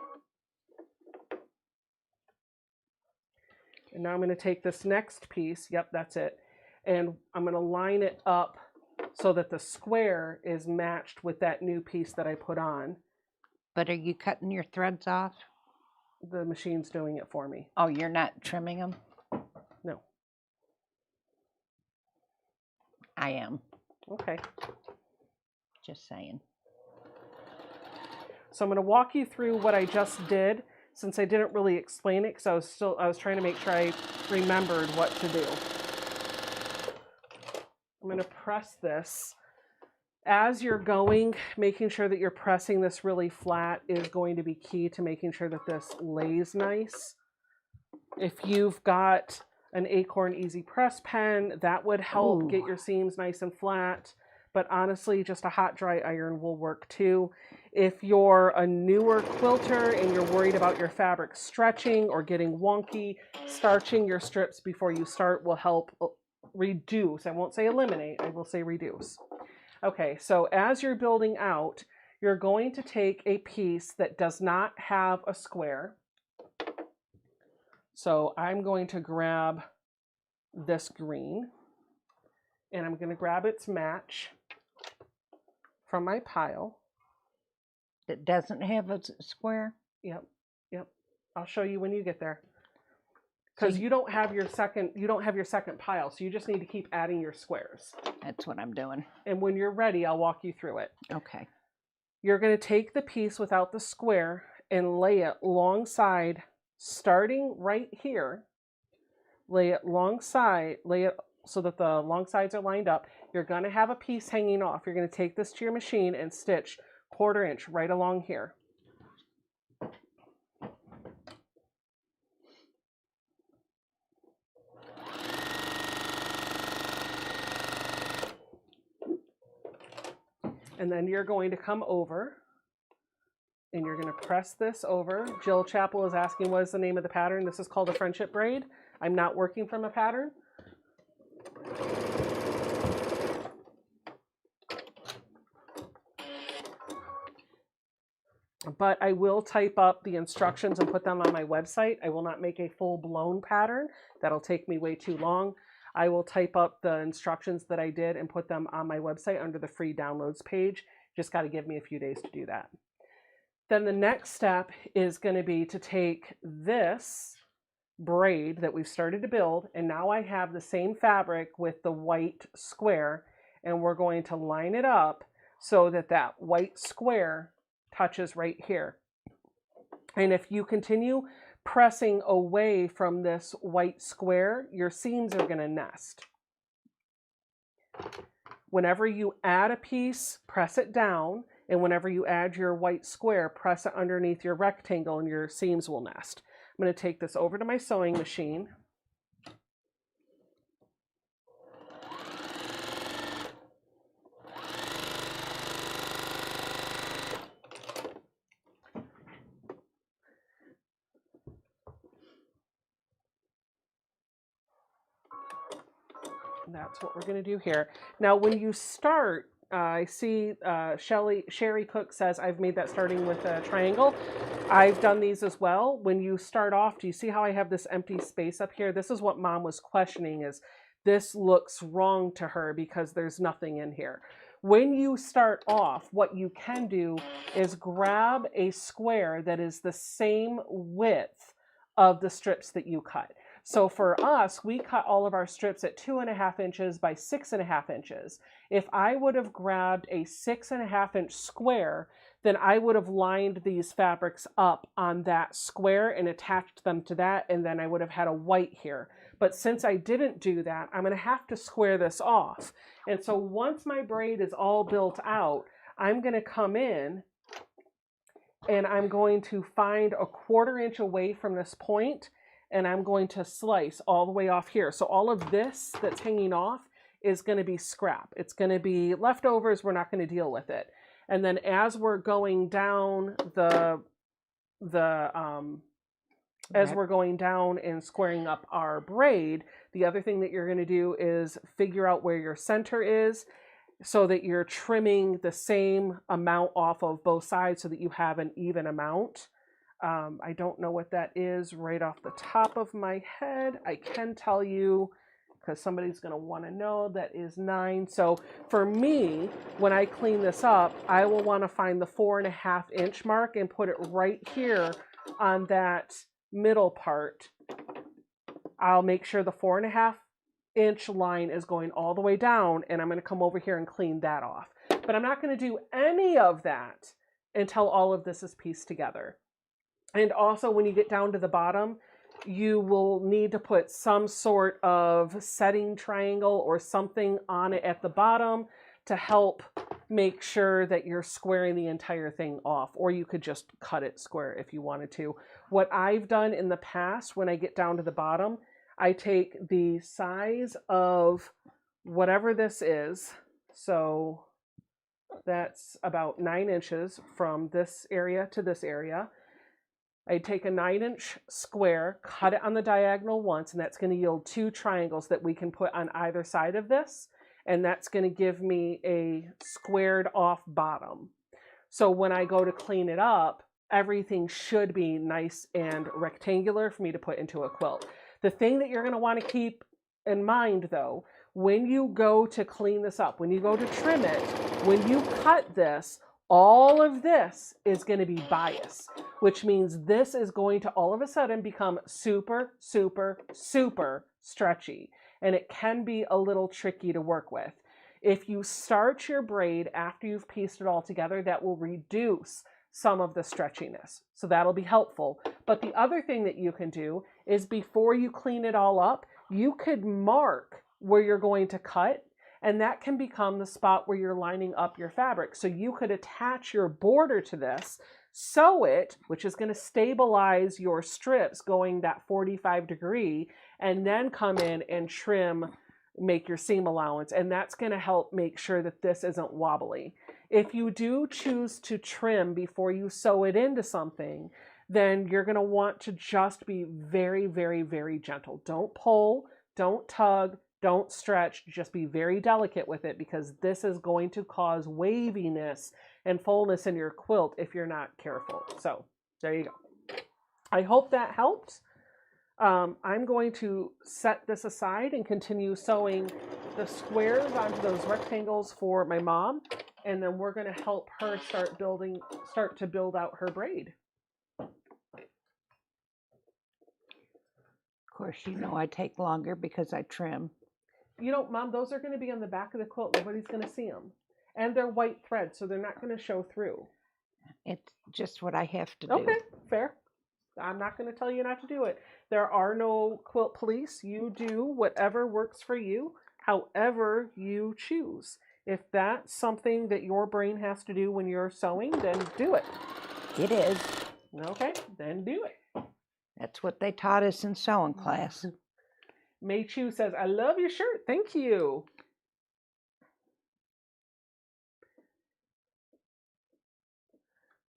And now I'm going to take this next piece. Yep, that's it. And I'm going to line it up so that the square is matched with that new piece that I put on. But are you cutting your threads off? The machine's doing it for me. Oh, you're not trimming them? No. I am. Okay. Just saying. So I'm going to walk you through what I just did, since I didn't really explain it, because I was trying to make sure I remembered what to do. I'm going to press this. As you're going, making sure that you're pressing this really flat is going to be key to making sure that this lays nice. If you've got an Acorn Easy Press pen, that would help get your seams nice and flat. But honestly, just a hot dry iron will work too. If you're a newer quilter and you're worried about your fabric stretching or getting wonky, starching your strips before you start will help reduce. I won't say eliminate, I will say reduce. Okay, so as you're building out, you're going to take a piece that does not have a square. So I'm going to grab this green, and I'm going to grab its match from my pile. That doesn't have a square? Yep, yep. I'll show you when you get there. So Because you don't have your second pile, so you just need to keep adding your squares. That's what I'm doing. And when you're ready, I'll walk you through it. Okay. You're going to take the piece without the square and lay it alongside, starting right here. Lay it so that the long sides are lined up. You're going to have a piece hanging off. You're going to take this to your machine and stitch 1/4 inch right along here. And then you're going to come over and you're going to press this over. Jill Chappell is asking what is the name of the pattern. This is called a friendship braid. I'm not working from a pattern. But I will type up the instructions and put them on my website. I will not make a full-blown pattern. That'll take me way too long. I will type up the instructions that I did and put them on my website under the free downloads page. Just got to give me a few days to do that. Then the next step is going to be to take this braid that we've started to build, and now I have the same fabric with the white square, and we're going to line it up so that that white square touches right here. And if you continue pressing away from this white square, your seams are going to nest. Whenever you add a piece, press it down, and whenever you add your white square, press it underneath your rectangle and your seams will nest. I'm going to take this over to my sewing machine. That's what we're going to do here. Now, when you start, I see Sherry Cook says, I've made that starting with a triangle. I've done these as well. When you start off, do you see how I have this empty space up here? This is what Mom was questioning, is this looks wrong to her because there's nothing in here. When you start off, what you can do is grab a square that is the same width of the strips that you cut. So for us, we cut all of our strips at 2.5 inches by 6.5 inches. If I would have grabbed a 6.5 inch square, then I would have lined these fabrics up on that square and attached them to that, and then I would have had a white here. But since I didn't do that, I'm going to have to square this off. And so once my braid is all built out, I'm going to come in and I'm going to find a 1/4 inch away from this point, and I'm going to slice all the way off here. So all of this that's hanging off is going to be scrap. It's going to be leftovers. We're not going to deal with it. And then as we're going down as we're going down and squaring up our braid, the other thing that you're going to do is figure out where your center is so that you're trimming the same amount off of both sides so that you have an even amount. I don't know what that is right off the top of my head. I can tell you, because somebody's going to want to know, that is 9. So for me, when I clean this up, I will want to find the 4.5 inch mark and put it right here on that middle part. I'll make sure the 4.5 inch line is going all the way down, and I'm going to come over here and clean that off. But I'm not going to do any of that until all of this is pieced together. And also, when you get down to the bottom, you will need to put some sort of setting triangle or something on it at the bottom to help make sure that you're squaring the entire thing off. Or you could just cut it square if you wanted to. What I've done in the past, when I get down to the bottom, I take the size of whatever this is. So that's about 9 inches from this area to this area. I take a 9 inch square, cut it on the diagonal once, and that's going to yield 2 triangles that we can put on either side of this. And that's going to give me a squared off bottom. So when I go to clean it up, everything should be nice and rectangular for me to put into a quilt. The thing that you're going to want to keep in mind though, when you go to clean this up, when you go to trim it, when you cut this, all of this is going to be bias, which means this is going to all of a sudden become super, super, super stretchy. And it can be a little tricky to work with. If you start your braid after you've pieced it all together, that will reduce some of the stretchiness. So that'll be helpful. But the other thing that you can do is before you clean it all up, you could mark where you're going to cut, and that can become the spot where you're lining up your fabric. So you could attach your border to this, sew it, which is going to stabilize your strips going that 45 degree, and then come in and trim, make your seam allowance. And that's going to help make sure that this isn't wobbly. If you do choose to trim before you sew it into something, then you're going to want to just be very, very, very gentle. Don't pull, don't tug, don't stretch, just be very delicate with it, because this is going to cause waviness and fullness in your quilt if you're not careful. So there you go. I hope that helped. I'm going to set this aside and continue sewing the squares onto those rectangles for my mom, and then we're going to help her start to build out her braid. Of course, you know I take longer because I trim. You know, Mom, those are going to be on the back of the quilt. Nobody's going to see them. And they're white thread, so they're not going to show through. It's just what I have to do. Okay, fair. I'm not going to tell you not to do it. There are no quilt police. You do whatever works for you, however you choose. If that's something that your brain has to do when you're sewing, then do it. It is. Okay, then do it. That's what they taught us in sewing class. May Chu says, I love your shirt. Thank you.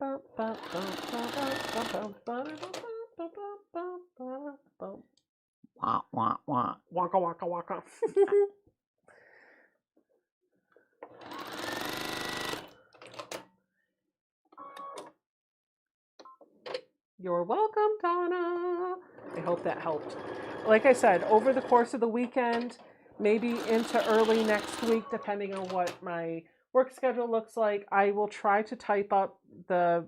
Wah, wah, wah. Waka, waka, waka. You're welcome, Donna. I hope that helped. Like I said, over the course of the weekend, maybe into early next week, depending on what my work schedule looks like, I will try to type up the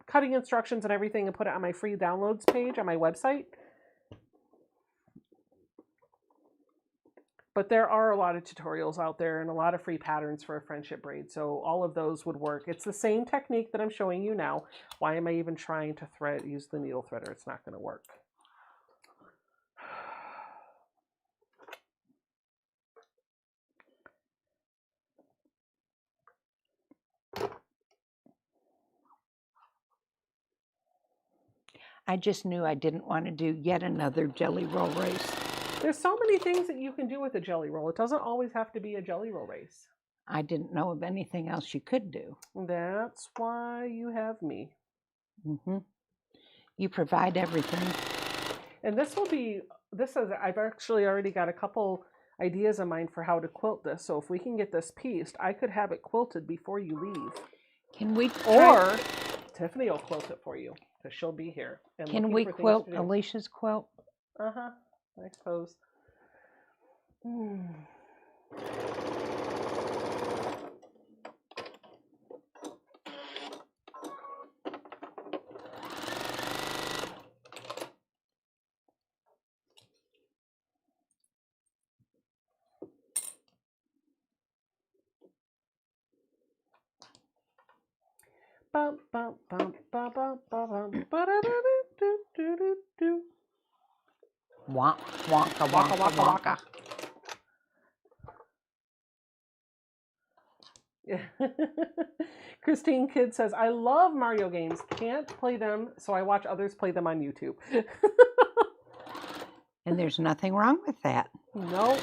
cutting instructions and everything and put it on my free downloads page on my website. But there are a lot of tutorials out there and a lot of free patterns for a friendship braid. So all of those would work. It's the same technique that I'm showing you now. Why am I even trying to use the needle threader? It's not going to work. I just knew I didn't want to do yet another jelly roll race. There's so many things that you can do with a jelly roll. It doesn't always have to be a jelly roll race. I didn't know of anything else you could do. That's why you have me. Mm-hmm. You provide everything. And I've actually already got a couple ideas in mind for how to quilt this. So if we can get this pieced, I could have it quilted before you leave. Can we Or Tiffany will quilt it for you because she'll be here. And can we quilt Alicia's quilt? Uh-huh. I suppose. Bum, bum, bum, bum, bum, bum, ba-da-da-do-do-do-do. Wonk, wonka, wonka, wonka, wonka. Yeah. Christine Kidd says, I love Mario games. Can't play them, so I watch others play them on YouTube. And there's nothing wrong with that. No.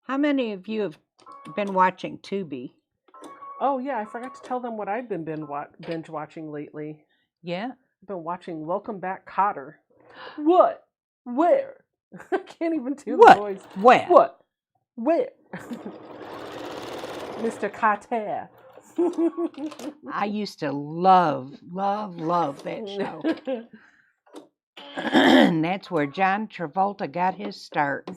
How many of you have been watching Tubi? Oh, yeah, I forgot to tell them what I've been binge watching lately. Yeah? I've been watching Welcome Back, Kotter. What? Where? I can't even do the voice. When? What? Where? Mr. Carter. I used to love that show. And that's where John Travolta got his start.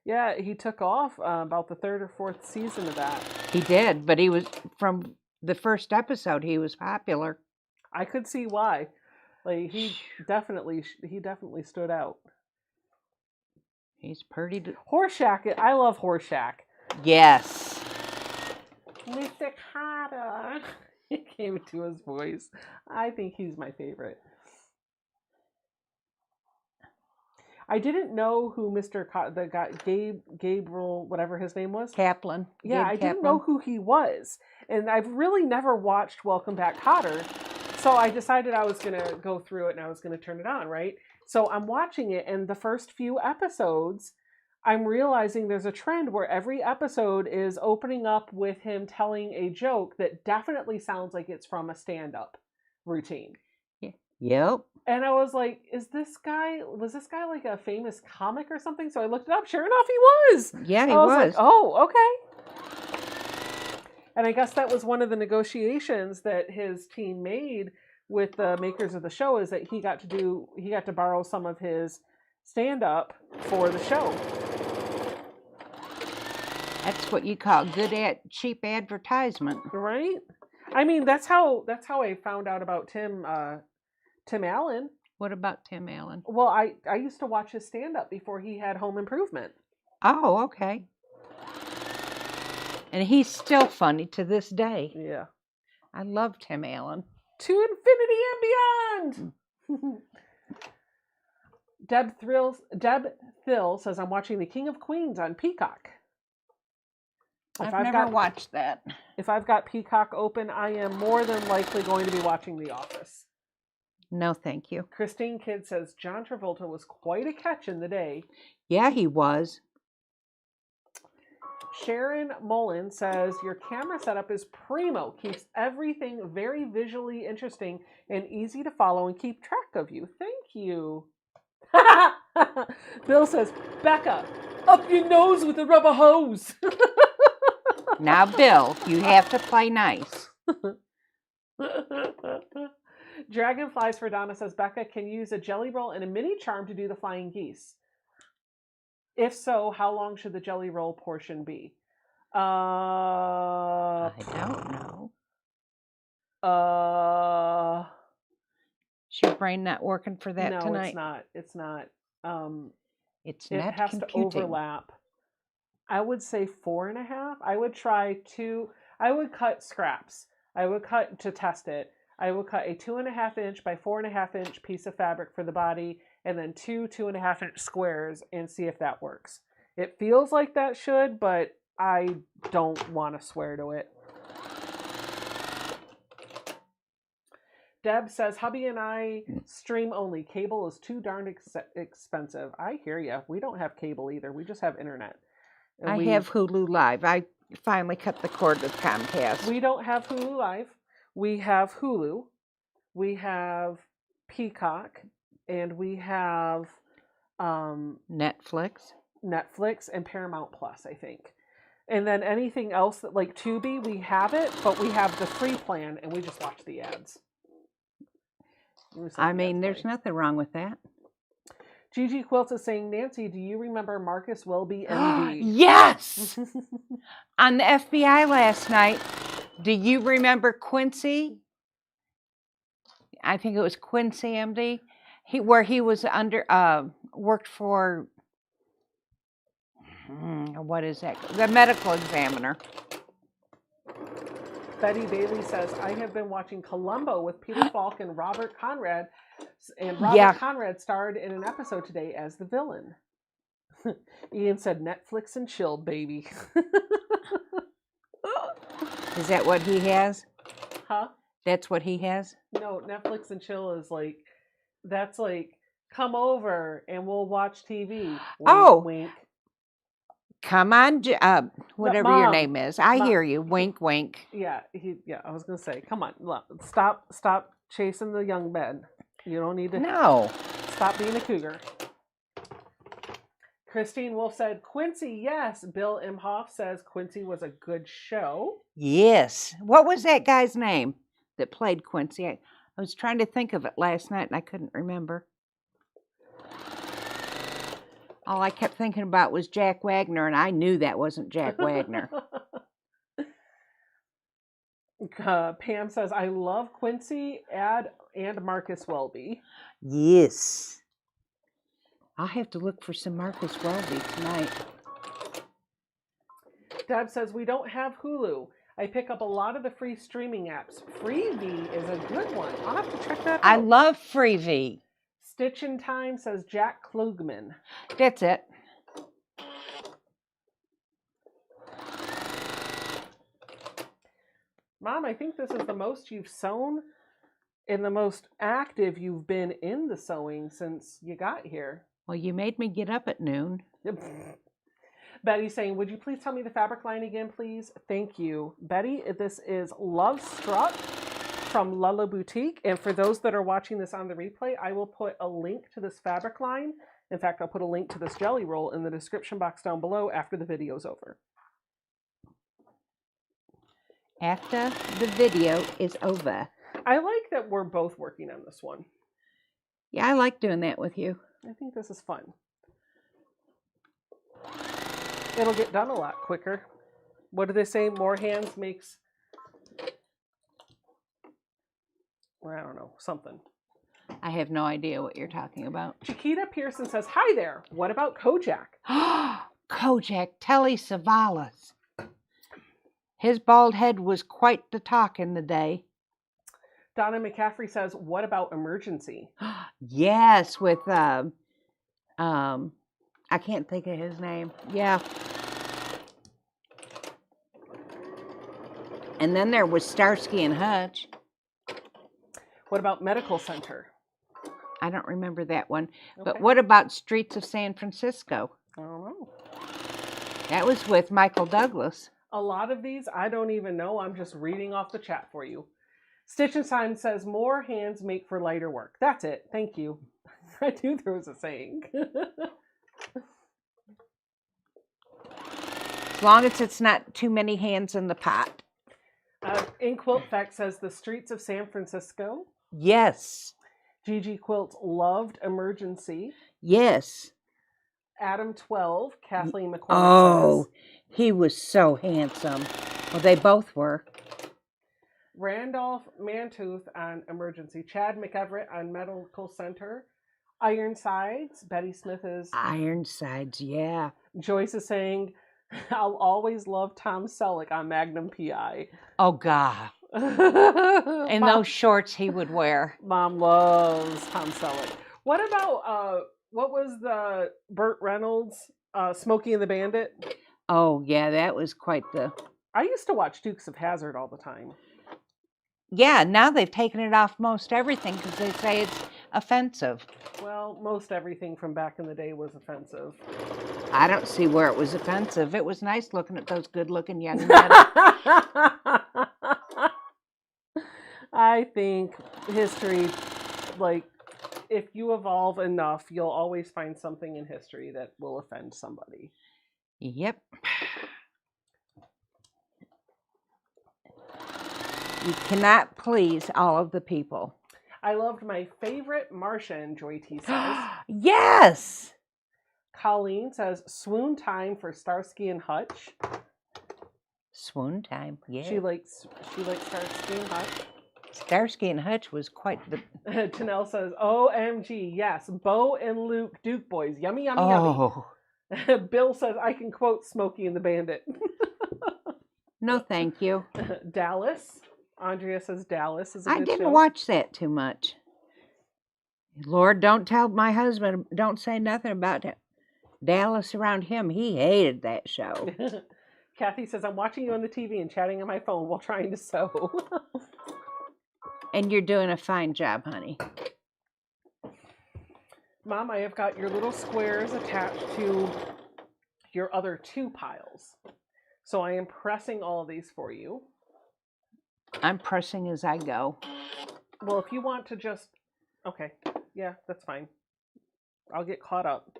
Yeah, he took off about the third or fourth season of that. He did, but he was from the first episode. He was popular. I could see why. Like he definitely stood out. He's pretty. Horseshack. I love Horseshack. Yes. Mr. Carter. It came into his voice. I think he's my favorite. I didn't know who the guy Gabriel, whatever his name was. Kaplan. Yeah, I didn't know who he was, and I've really never watched Welcome Back, Kotter. So I decided I was gonna go through it and I was gonna turn it on, right? So I'm watching it, and the first few episodes, I'm realizing there's a trend where every episode is opening up with him telling a joke that definitely sounds like it's from a stand-up routine. Yep. And I was like, was this guy like a famous comic or something? So I looked it up. Sure enough, he was. Yeah, he I was. was. Like, oh, okay. And I guess that was one of the negotiations that his team made with the makers of the show, is that he got to borrow some of his stand-up for the show. That's what you call cheap advertisement. Right? I mean, that's how I found out about Tim Allen. What about Tim Allen? Well, I used to watch his stand-up before he had Home Improvement. Oh, okay. And he's still funny to this day. Yeah. I love Tim Allen. To infinity and beyond! Deb Thill says, I'm watching The King of Queens on Peacock. I've never watched that. If I've got Peacock open, I am more than likely going to be watching The Office. No, thank you. Christine Kidd says, John Travolta was quite a catch in the day. Yeah, he was. Sharon Mullen says, your camera setup is primo. Keeps everything very visually interesting and easy to follow and keep track of you. Thank you. Bill says, Becca, up your nose with a rubber hose. Now, Bill, you have to play nice. Dragonflies for Donna says, Becca can use a jelly roll and a mini charm to do the flying geese. If so, how long should the jelly roll portion be? I don't know. Is your brain not working for that no, tonight? No, it's not. It's it not has computing. to overlap. I would say 4.5. I would try 2. I would cut scraps. I would cut to test it. I would cut a 2.5 inch by 4.5 inch piece of fabric for the body, and then 2.5 inch squares, and see if that works. It feels like that should, but I don't want to swear to it. Deb says, hubby and I stream only. Cable is too darn expensive. I hear ya. We don't have cable either. We just have internet. And I have Hulu Live. I finally cut the cord with Comcast. We don't have Hulu Live. We have Hulu. We have Peacock. And we have Netflix and Paramount Plus, I think. And then anything else that, like Tubi, we have it, but we have the free plan and we just watch the ads. I mean, there's nothing wrong with that. Gigi Quilt is saying, Nancy, do you remember Marcus Welby, MD? Yes! On the FBI last night, do you remember Quincy? I think it was Quincy, MD. Where he was worked for, what is that? The medical examiner. Betty Bailey says, I have been watching Columbo with Peter Falk and Robert Conrad. And Robert Conrad starred in an episode today as the villain. Ian said, Netflix and chill, baby. Is that what he has? Huh? That's what he has? No, Netflix and chill is like, that's like, come over and we'll watch TV. Wink, wink. Come on, whatever Mom, your name is. I hear you. Wink, wink. Yeah, I was going to say, come on, stop chasing the young men. You don't need to. No. Stop being a cougar. Christine Wolf said, Quincy, yes. Bill Imhoff says Quincy was a good show. Yes. What was that guy's name that played Quincy? I was trying to think of it last night and I couldn't remember. All I kept thinking about was Jack Wagner, and I knew that wasn't Jack Wagner. Pam says, I love Quincy and Marcus Welby. Yes. I'll have to look for some Marcus Welby tonight. Deb says, we don't have Hulu. I pick up a lot of the free streaming apps. Freevee is a good one. I'll have to check that out. I love Freevee. Stitch in Time says Jack Klugman. That's it. Mom, I think this is the most you've sewn and the most active you've been in the sewing since you got here. Well, you made me get up at noon. Betty saying, would you please tell me the fabric line again, please? Thank you. Betty, this is Love Struck from Lula Boutique. And for those that are watching this on the replay, I will put a link to this fabric line. In fact, I'll put a link to this jelly roll in the description box down below after the video's over. After the video is over. I like that we're both working on this one. Yeah, I like doing that with you. I think this is fun. It'll get done a lot quicker. What do they say? More hands makes... I don't know, something. I have no idea what you're talking about. Chiquita Pearson says, hi there. What about Kojak? Kojak Telly Savalas. His bald head was quite the talk in the day. Donna McCaffrey says, what about Emergency? Yes, with, I can't think of his name. Yeah. And then there was Starsky and Hutch. What about Medical Center? I don't remember that one. Okay. But what about Streets of San Francisco? I don't know. That was with Michael Douglas. A lot of these, I don't even know. I'm just reading off the chat for you. Stitch and Sign says, more hands make for lighter work. That's it. Thank you. I knew there was a saying. As long as it's not too many hands in the pot. In Quilt Fact says, the Streets of San Francisco. Yes. Gigi Quilt loved Emergency. Yes. Adam 12, Kathleen McCormick Oh, says. he was so handsome. Well, they both were. Randolph Mantooth on Emergency. Chad McEverett on Medical Center. Ironsides. Betty Smith is. Ironsides, yeah. Joyce is saying, I'll always love Tom Selleck on Magnum PI. Oh, God. And those shorts he would wear. Mom loves Tom Selleck. What about, what was the Burt Reynolds, Smokey and the Bandit? Oh, yeah, that was quite the... I used to watch Dukes of Hazzard all the time. Yeah, now they've taken it off most everything because they say it's offensive. Well, most everything from back in the day was offensive. I don't see where it was offensive. It was nice looking at those good-looking young men. I think history, like, if you evolve enough, you'll always find something in history that will offend somebody. Yep. You cannot please all of the people. I loved my favorite Martian, Joy T says. Yes! Colleen says, swoon time for Starsky and Hutch. Swoon time, yeah. She likes Starsky and Hutch. Starsky and Hutch was quite the... Janelle says, OMG, yes, Bo and Luke Duke boys. Yummy, yummy, Oh. yummy. Bill says, I can quote Smokey and the Bandit. No, thank you. Dallas. Andrea says Dallas is a good I didn't show. watch that too much. Lord, don't tell my husband, don't say nothing about Dallas around him. He hated that show. Kathy says, I'm watching you on the TV and chatting on my phone while trying to sew. And you're doing a fine job, honey. Mom, I have got your little squares attached to your other two piles. So I am pressing all of these for you. I'm pressing as I go. Well, if you want to just... Okay. Yeah, that's fine. I'll get caught up.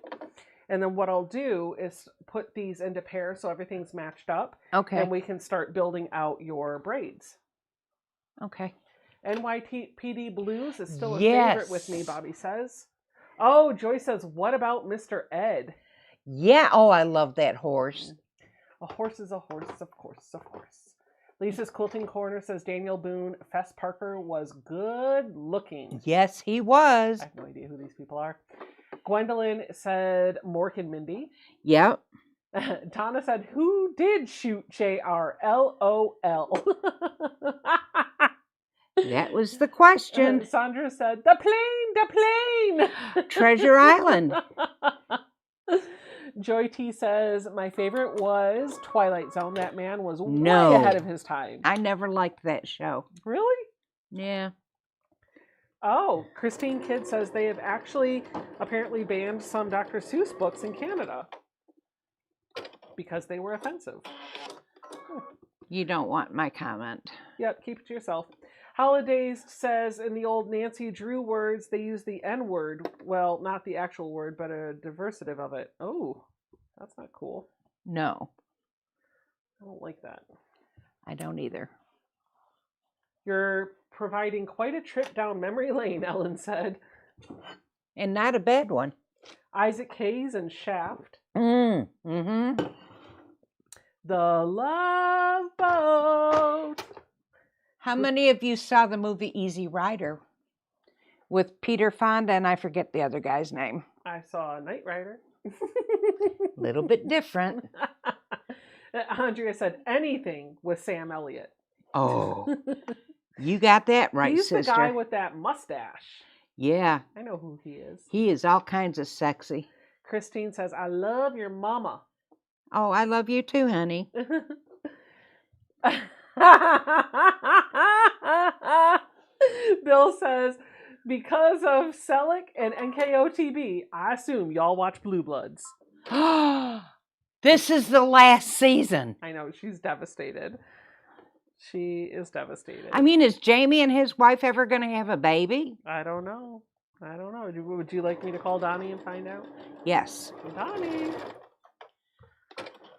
And then what I'll do is put these into pairs so everything's matched up. Okay. And we can start building out your braids. Okay. NYPD Blues is still a Yes. favorite with me, Bobby says. Oh, Joy says, what about Mr. Ed? Yeah. Oh, I love that horse. A horse is a horse, of course, of course. Lisa's Quilting Corner says Daniel Boone, Fess Parker was good looking. Yes, he was. I have no idea who these people are. Gwendolyn said Mork and Mindy. Yep. Donna said, who did shoot JR? LOL. That was the question. Sandra said, the plane. Treasure Island. Joy T says, my favorite was Twilight Zone. That man was No. way ahead of his time. I never liked that show. Really? Yeah. Oh, Christine Kidd says they have actually apparently banned some Dr. Seuss books in Canada because they were offensive. You don't want my comment. Yep, keep it to yourself. Holidays says in the old Nancy Drew words, they use the N word. Well, not the actual word, but a diversitive of it. Oh, that's not cool. No, I don't like that. I don't either. You're providing quite a trip down memory lane, Ellen said. And not a bad one. Isaac Hayes and Shaft. Mm-hmm. The Love Boat. How many of you saw the movie Easy Rider with Peter Fonda and I forget the other guy's name? I saw Knight Rider. A little bit different. Andrea said anything with Sam Elliott. Oh, you got that right, He's sister. the guy with that mustache. Yeah, I know who he is. he is all kinds of sexy. Christine says, I love your mama. Oh, I love you too, honey. Bill says, because of Selleck and NKOTB, I assume y'all watch Blue Bloods. This is the last season. I know, she's devastated. She is devastated. I mean, is Jamie and his wife ever going to have a baby? I don't know. Would you like me to call Donnie and find out? Yes. Donnie.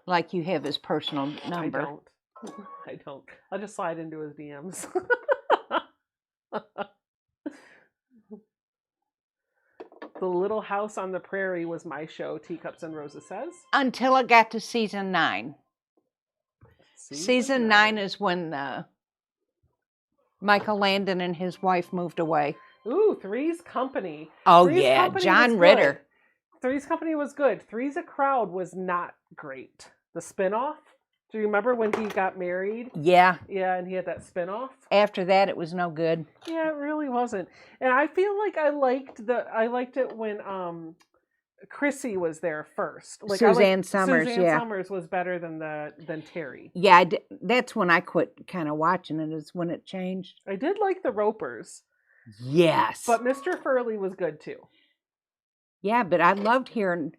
Like you have his personal number. I don't. I'll just slide into his DMs. The Little House on the Prairie was my show, Teacups and Roses says. Until it got to season 9. Season 9 is when Michael Landon and his wife moved away. Ooh, Three's Company. Oh, Three's yeah. Company John was Ritter. good. Three's Company was good. Three's a Crowd was not great. The spinoff. Do you remember when he got married? Yeah. Yeah, and he had that spinoff. After that, it was no good. Yeah, it really wasn't. And I feel like I liked it when Chrissy was there first. Like Suzanne Summers, Suzanne yeah. Summers was better than Terry. Yeah, that's when I quit kind of watching it, is when it changed. I did like the Ropers, Yes. but Mr. Furley was good too. Yeah, but I loved hearing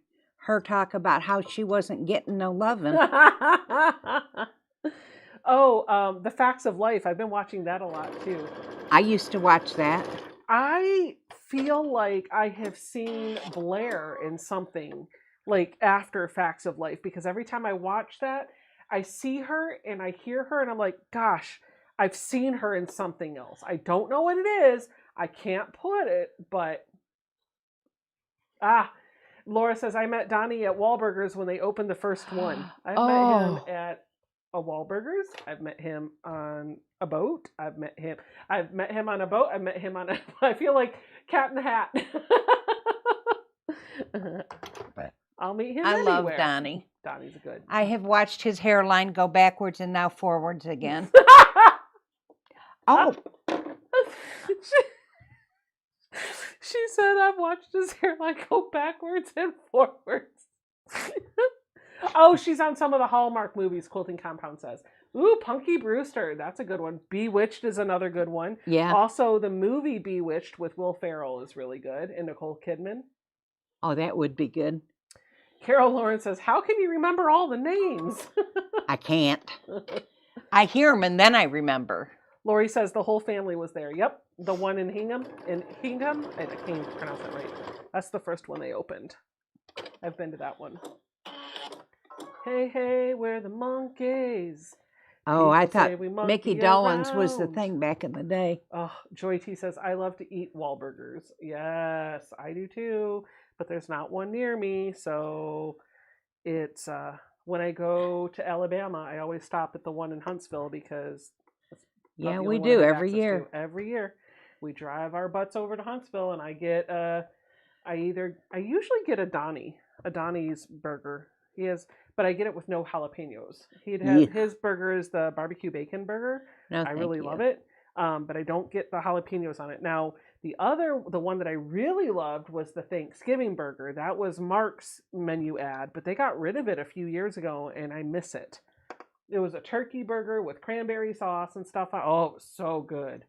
her talk about how she wasn't getting no loving. The Facts of Life. I've been watching that a lot too. I used to watch that. I feel like I have seen Blair in something like after Facts of Life, because every time I watch that, I see her and I hear her and I'm like, gosh, I've seen her in something else. I don't know what it is. I can't put it, but Laura says, I met Donnie at Wahlburgers when they opened the first one. I've met him at a Wahlburgers. I've met him on a boat. I've met him on a boat. I've met him on a, I feel like Cat in the Hat. I'll meet him anywhere. love Donnie. Donnie's good. I have watched his hairline go backwards and now forwards again. Oh, She said, I've watched his hairline go backwards and forwards. Oh, she's on some of the Hallmark movies, Quilting Compound says. Ooh, Punky Brewster. That's a good one. Bewitched is another good one. yeah. Also, the movie Bewitched with Will Ferrell is really good, and Nicole Kidman. Oh, that would be good. Carol Lawrence says, how can you remember all the names? I can't. I hear them and then I remember. Lori says the whole family was there. Yep, the one in Hingham. I can't even pronounce that right. That's the first one they opened. I've been to that one. Hey, hey, we're the monkeys. Oh, I People say thought we Mickey monkey Dolenz was the around. thing back in the day. Oh, Joy T says, I love to eat Wahlburgers. Yes, I do too, but there's not one near me. So it's when I go to Alabama, I always stop at the one in Huntsville because it's about Yeah, the we only one I do have every access year. to. Every year. We drive our butts over to Huntsville and I get I usually get a Donnie's burger. He has, but I get it with no jalapenos. He'd have Yuck. his burger is the barbecue bacon burger. No, I thank really you. love it, but I don't get the jalapenos on it. Now the one that I really loved was the Thanksgiving burger. That was Mark's menu ad, but they got rid of it a few years ago, and I miss it. It was a turkey burger with cranberry sauce and stuff. Oh, it was so good.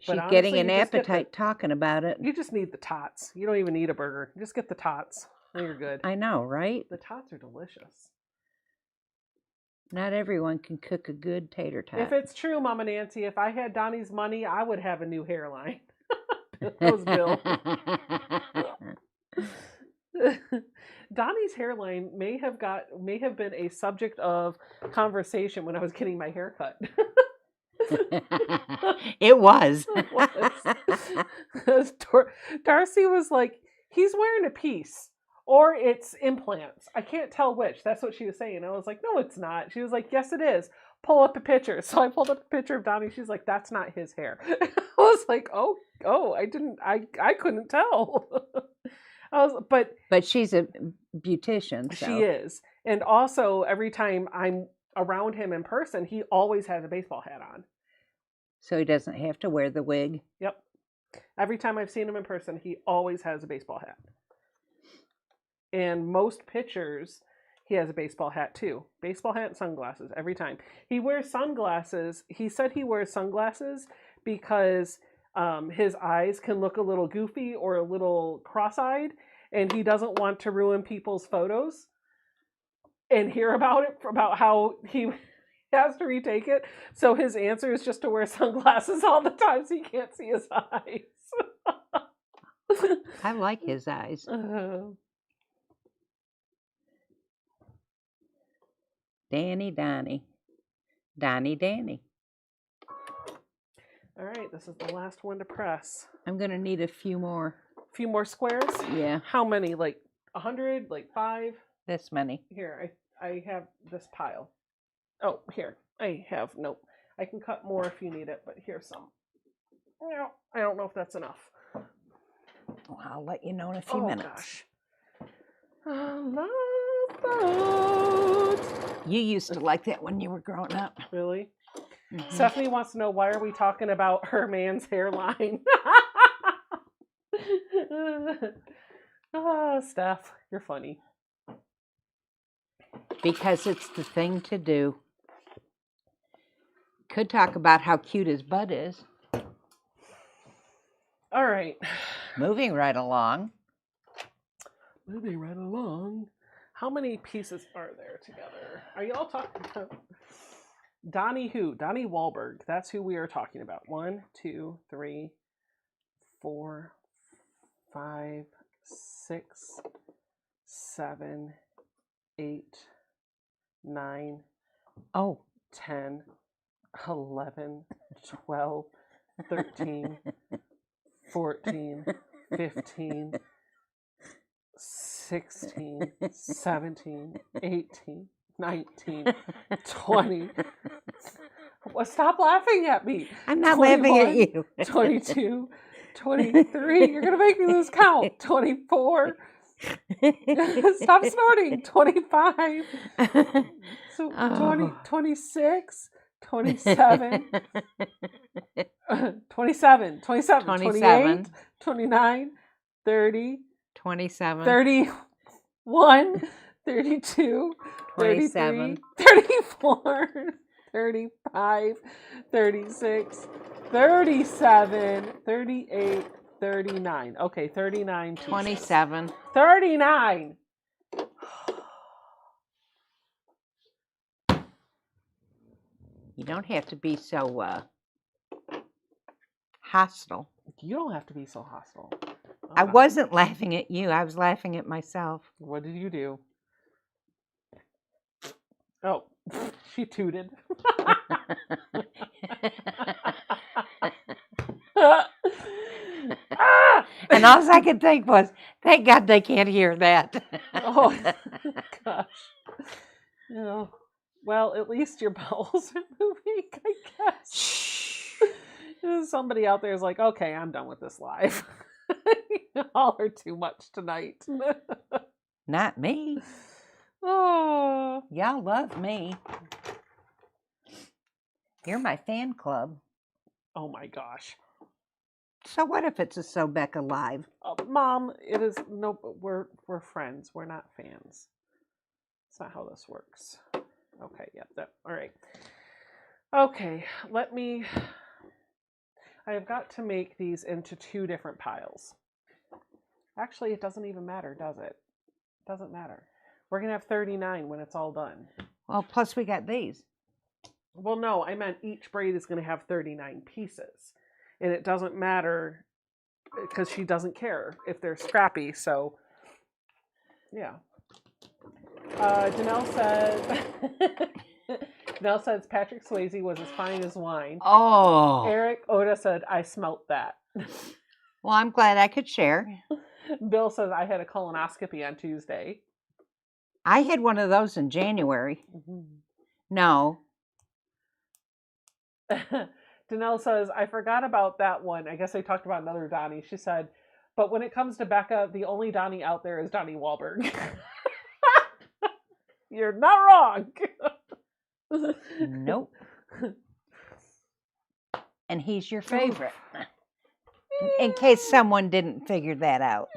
She's But getting honestly, an you just get appetite talking about it. You just need the tots. You don't even need a burger. Just get the tots. And you're good. I know, right? The tots are delicious. Not everyone can cook a good tater tot. If it's true, Mama Nancy, if I had Donnie's money, I would have a new hairline. That was Bill. Donnie's hairline may have been a subject of conversation when I was getting my hair cut. It was. Darcy was like, he's wearing a piece or it's implants. I can't tell which. That's what she was saying. I was like, no, it's not. She was like, yes, it is. Pull up a picture. So I pulled up a picture of Donnie. She's like, that's not his hair. I was like, oh, I couldn't tell. But she's a beautician. So. she is. And also every time I'm around him in person, he always has a baseball hat on. So he doesn't have to wear the wig. Yep. Every time I've seen him in person, he always has a baseball hat. And most pictures, he has a baseball hat too. Baseball hat and sunglasses every time. He wears sunglasses. He said he wears sunglasses because his eyes can look a little goofy or a little cross-eyed, and he doesn't want to ruin people's photos and hear about it, about how he has to retake it. So his answer is just to wear sunglasses all the time so he can't see his eyes. I like his eyes. Danny. Donnie. All right, this is the last one to press. I'm going to need a few more. A few more squares? Yeah. How many? Like 100? Like 5? This many. Here, I have this pile. Oh, here. I have, nope. I can cut more if you need it, but here's some. No, I don't know if that's enough. Well, I'll let you know in a few minutes. Gosh. I love boats. You used to like that when you were growing up. Really? Mm-hmm. Stephanie wants to know, why are we talking about her man's hairline? Oh, Steph, you're funny. Because it's the thing to do. Could talk about how cute his butt is. All right. Moving right along. Moving right along. How many pieces are there together? Are you all talking about Donnie who? Donnie Wahlberg. That's who we are talking about. 1, 2, 3, 4, 5, 6, 7, 8, 9, Oh. 10, 11, 12, 13, 14, 15, 16, 17, 18, 19, 20. Well, stop laughing at me. I'm not laughing at you. 22, 23. You're going to make me lose count. 24. Stop snorting. 25. So 20, 26, 27, 27, 28, 29, 30, 27, 31, 32, 27, 34, 35, 36, 37, 38, 39. Okay, 39. 27. 39. You don't have to be so hostile. You don't have to be so hostile. I wasn't laughing at you. I was laughing at myself. What did you do? Oh, she tooted. And all I could think was, thank God they can't hear that. Oh, gosh. Yeah. Well, at least your bowels are moving, I guess. Shh. Somebody out there is like, okay, I'm done with this live. Y'all are too much tonight. Not me. Oh. Y'all love me. You're my fan club. Oh my gosh. So what if it's a So Becca live? Mom, it is no. We're friends. We're not fans. That's not how this works. Okay. Yep. All right. Okay. I have got to make these into 2 different piles. Actually, it doesn't even matter, does it? It doesn't matter. We're gonna have 39 when it's all done. Well, plus we got these. Well, no, I meant each braid is going to have 39 pieces. And it doesn't matter because she doesn't care if they're scrappy. So, yeah. Janelle says Patrick Swayze was as fine as wine. Oh. Eric Oda said, I smelt that. Well, I'm glad I could share. Bill says, I had a colonoscopy on Tuesday. I had one of those in January. No. Danelle says, I forgot about that one. I guess I talked about another Donnie. She said, but when it comes to Becca, the only Donnie out there is Donnie Wahlberg. You're not wrong. Nope. And he's your favorite. In case someone didn't figure that out.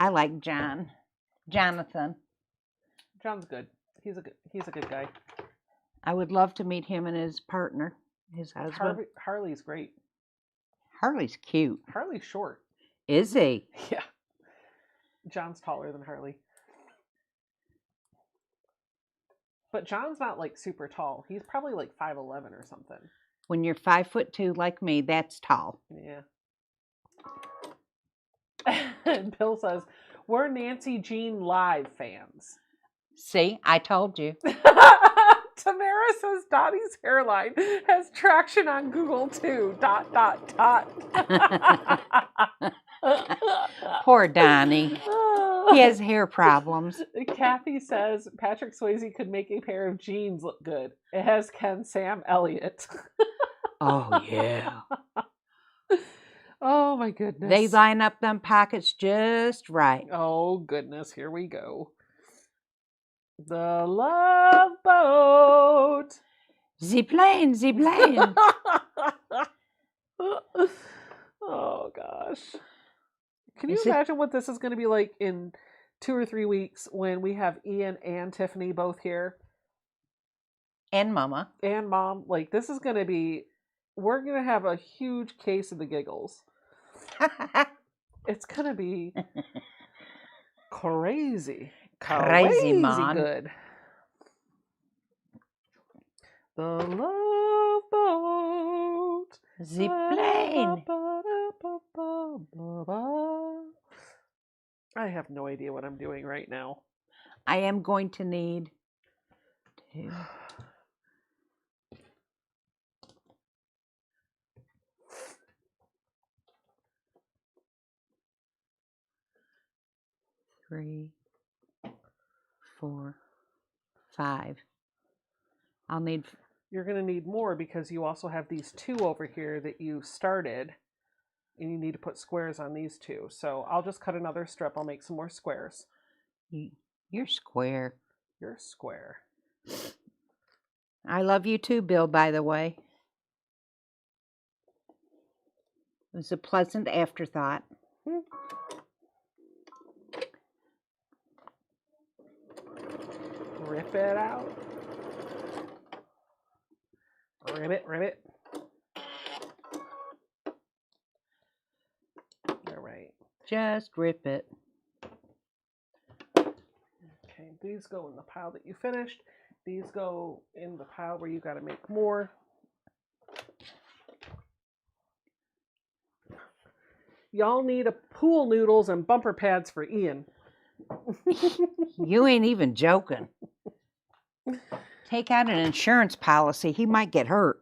I like John. Jonathan. John's good. He's a good guy. I would love to meet him and his partner, his husband. Harley's great. Harley's cute. Harley's short. Is he? Yeah. John's taller than Harley. But John's not like super tall. He's probably like 5'11" or something. When you're 5'2" like me, that's tall. Yeah. And Bill says, we're Nancy Jean Live fans. See, I told you. Tamara says Dottie's hairline has traction on Google too. ... Poor Donnie. He has hair problems. Kathy says Patrick Swayze could make a pair of jeans look good. It has Ken Sam Elliott. Oh, yeah. Oh, my goodness. They line up them pockets just right. Oh, goodness. Here we go. The Love Boat. Zip-plane, zip-plane. Oh, gosh. Can you imagine what this is going to be like in 2 or 3 weeks when we have Ian and Tiffany both here? And Mama. And Mom. Like, this is going to be... We're going to have a huge case of the giggles. It's going to be crazy. Crazy, man. Good. The Love Boat. Zip-plane. I have no idea what I'm doing right now. I am going to need 2. 3, 4, 5. I'll need... You're going to need more because you also have these 2 over here that you started, and you need to put squares on these 2. So I'll just cut another strip. I'll make some more squares. You're square. You're square. I love you too, Bill, by the way. It was a pleasant afterthought. Rip it out. Ribbit, ribbit. All right. Just rip it. Okay, these go in the pile that you finished. These go in the pile where you got to make more. Y'all need a pool noodles and bumper pads for Ian. You ain't even joking. Take out an insurance policy. He might get hurt.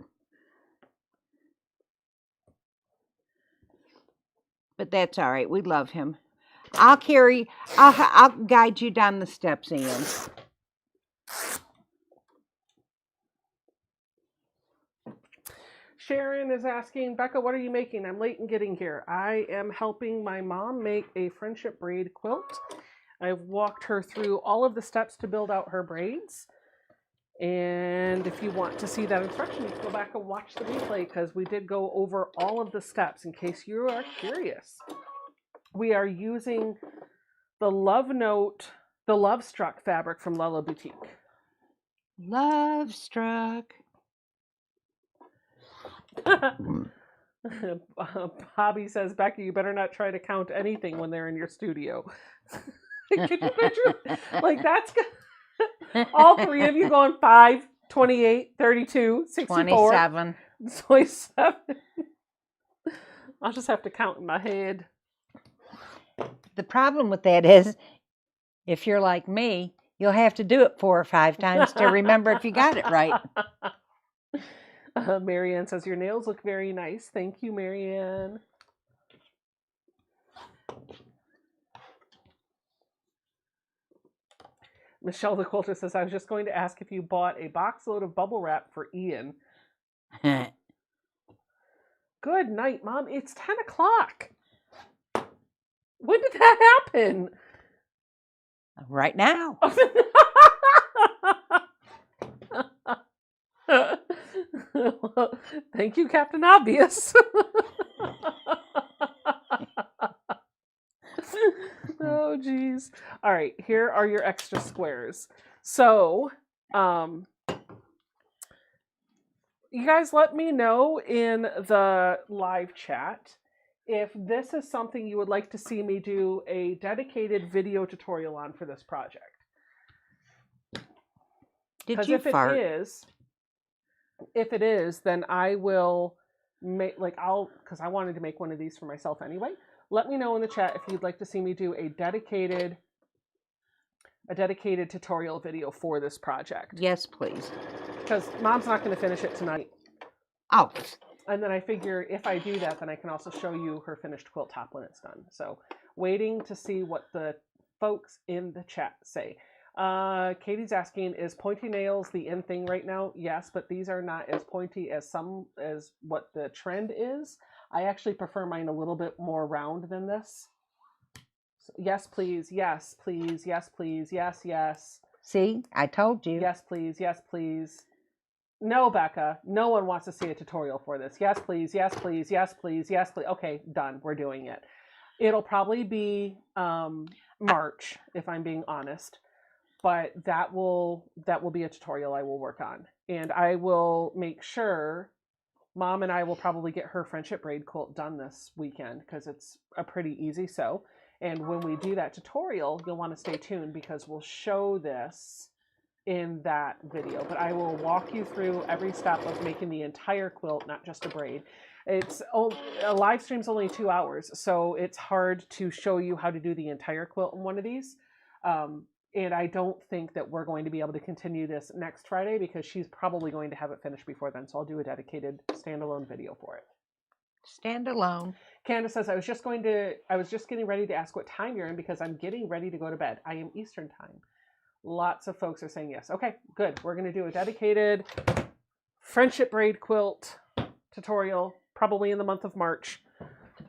But that's all right. We love him. I'll guide you down the steps, Ian. Sharon is asking, Becca, what are you making? I'm late in getting here. I am helping my mom make a friendship braid quilt. I've walked her through all of the steps to build out her braids. And if you want to see that instruction, you can go back and watch the replay because we did go over all of the steps in case you are curious. We are using the Love Struck fabric from Lella Boutique. Love struck. Bobby says, Becca, you better not try to count anything when they're in your studio. Could you picture? Like, that's all three of you going 5, 28, 32, 64. 27. 27. I'll just have to count in my head. The problem with that is, if you're like me, you'll have to do it 4 or 5 times to remember if you got it right. Marianne says, your nails look very nice. Thank you, Marianne. Michelle the Quilter says, I was just going to ask if you bought a box load of bubble wrap for Ian. Good night, Mom. It's 10 o'clock. When did that happen? Right now. Well, thank you, Captain Obvious. Oh, geez. All right, here are your extra squares. So, you guys let me know in the live chat if this is something you would like to see me do a dedicated video tutorial on for this project. Did you fart? If it is, then I will make, because I wanted to make one of these for myself anyway. Let me know in the chat if you'd like to see me do a dedicated tutorial video for this project. Yes, please. Because Mom's not going to finish it tonight. Oh. And then I figure if I do that, then I can also show you her finished quilt top when it's done. So waiting to see what the folks in the chat say. Katie's asking, is pointy nails the in thing right now? Yes, but these are not as pointy as what the trend is. I actually prefer mine a little bit more round than this. So, yes, please. Yes, please. Yes, please. Yes, yes. See, I told you. Yes, please. Yes, please. No, Becca. No one wants to see a tutorial for this. Yes, please. Yes, please. Yes, please. Yes, please. Okay, done. We're doing it. It'll probably be March, if I'm being honest. But that will be a tutorial I will work on. And I will make sure Mom and I will probably get her friendship braid quilt done this weekend because it's a pretty easy sew. And when we do that tutorial, you'll want to stay tuned because we'll show this in that video. But I will walk you through every step of making the entire quilt, not just a braid. A live stream's only 2 hours, so it's hard to show you how to do the entire quilt in one of these. And I don't think that we're going to be able to continue this next Friday because she's probably going to have it finished before then. So I'll do a dedicated standalone video for it. Standalone. Candace says, I was just getting ready to ask what time you're in because I'm getting ready to go to bed. I am Eastern time. Lots of folks are saying yes. Okay, good. We're going to do a dedicated friendship braid quilt tutorial probably in the month of March.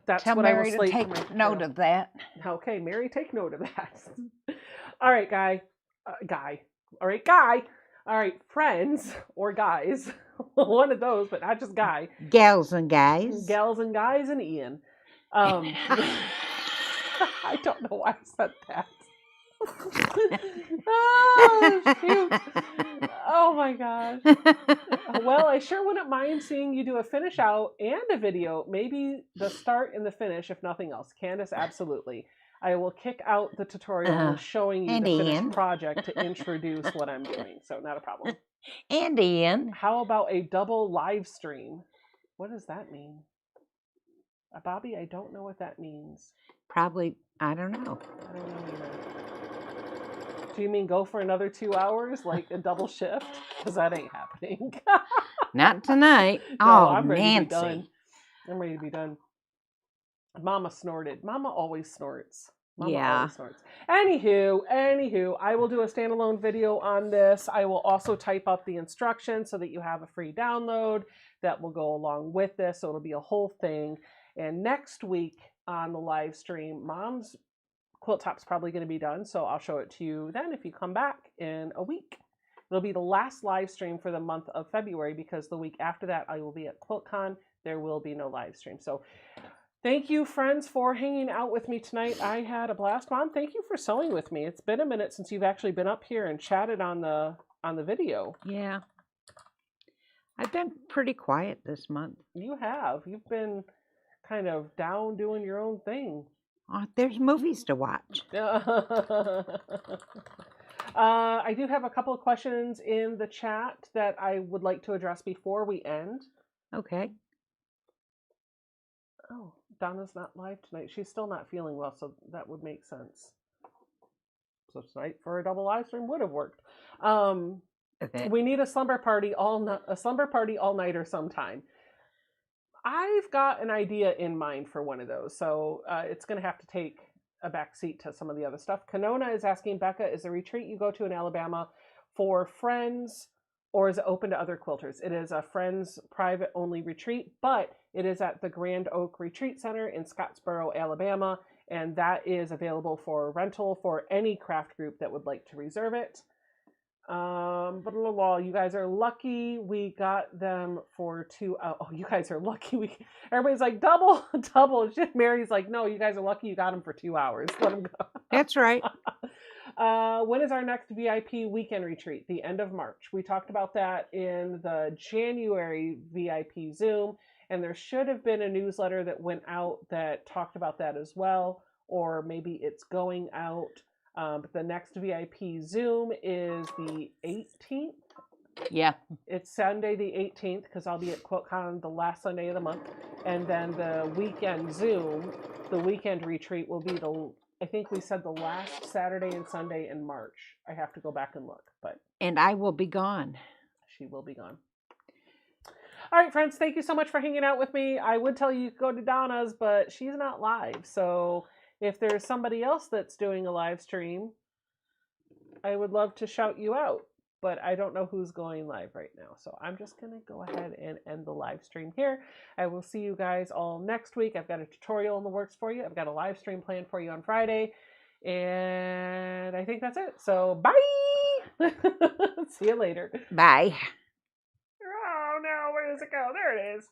That's Tell what Mary I will to take note of that. Okay, Mary, take note of that. All right, guy. All right, guy. All right, friends or guys. One of those, but not just guy. Gals and guys. Gals and guys and Ian. I don't know why I said that. Oh, shoot. Oh, my gosh. Well, I sure wouldn't mind seeing you do a finish out and a video. Maybe the start and the finish, if nothing else. Candace, absolutely. I will kick out the tutorial showing you the finished project to introduce what I'm doing. So not a problem. And Ian. How about a double live stream? What does that mean? Bobby, I don't know what that means. Probably, I don't know. I don't know either. Do you mean go for another 2 hours, like a double shift? Because that ain't happening. Not tonight. No, Oh, I'm ready to be done. Nancy. I'm ready to be done. Mama snorted. Mama always snorts. Mama Yeah. always snorts. Anywho, I will do a standalone video on this. I will also type up the instructions so that you have a free download that will go along with this. So it'll be a whole thing. And next week on the live stream, Mom's quilt top's probably going to be done. So I'll show it to you then if you come back in a week. It'll be the last live stream for the month of February because the week after that I will be at QuiltCon. There will be no live stream. So thank you, friends, for hanging out with me tonight. I had a blast. Mom, thank you for sewing with me. It's been a minute since you've actually been up here and chatted on the video. Yeah. I've been pretty quiet this month. You have. You've been kind of down doing your own thing. Oh, there's movies to watch. I do have a couple of questions in the chat that I would like to address before we end. Okay. Oh, Donna's not live tonight. She's still not feeling well, so that would make sense. So tonight for a double live stream would have worked. We need a slumber party all nighter sometime. I've got an idea in mind for one of those, so it's going to have to take a back seat to some of the other stuff. Canona is asking, Becca, is the retreat you go to in Alabama for friends or is it open to other quilters? It is a friends private only retreat, but it is at the Grand Oak Retreat Center in Scottsboro, Alabama, and that is available for rental for any craft group that would like to reserve it. You guys are lucky we got them for 2 hours. Oh, you guys are lucky. Everybody's like, double. Mary's like, no, you guys are lucky you got them for 2 hours. Let them go. That's right. When is our next VIP weekend retreat? The end of March. We talked about that in the January VIP Zoom, and there should have been a newsletter that went out that talked about that as well, or maybe it's going out. But the next VIP Zoom is the 18th. Yeah. It's Sunday the 18th because I'll be at QuiltCon the last Sunday of the month. And then the weekend Zoom, the weekend retreat will be I think we said the last Saturday and Sunday in March. I have to go back and look, but. And I will be gone. She will be gone. All right, friends, thank you so much for hanging out with me. I would tell you to go to Donna's, but she's not live. So if there's somebody else that's doing a live stream, I would love to shout you out, but I don't know who's going live right now. So I'm just going to go ahead and end the live stream here. I will see you guys all next week. I've got a tutorial in the works for you. I've got a live stream planned for you on Friday. And I think that's it. So bye. See you later. Bye. Oh no, where does it go? There it is.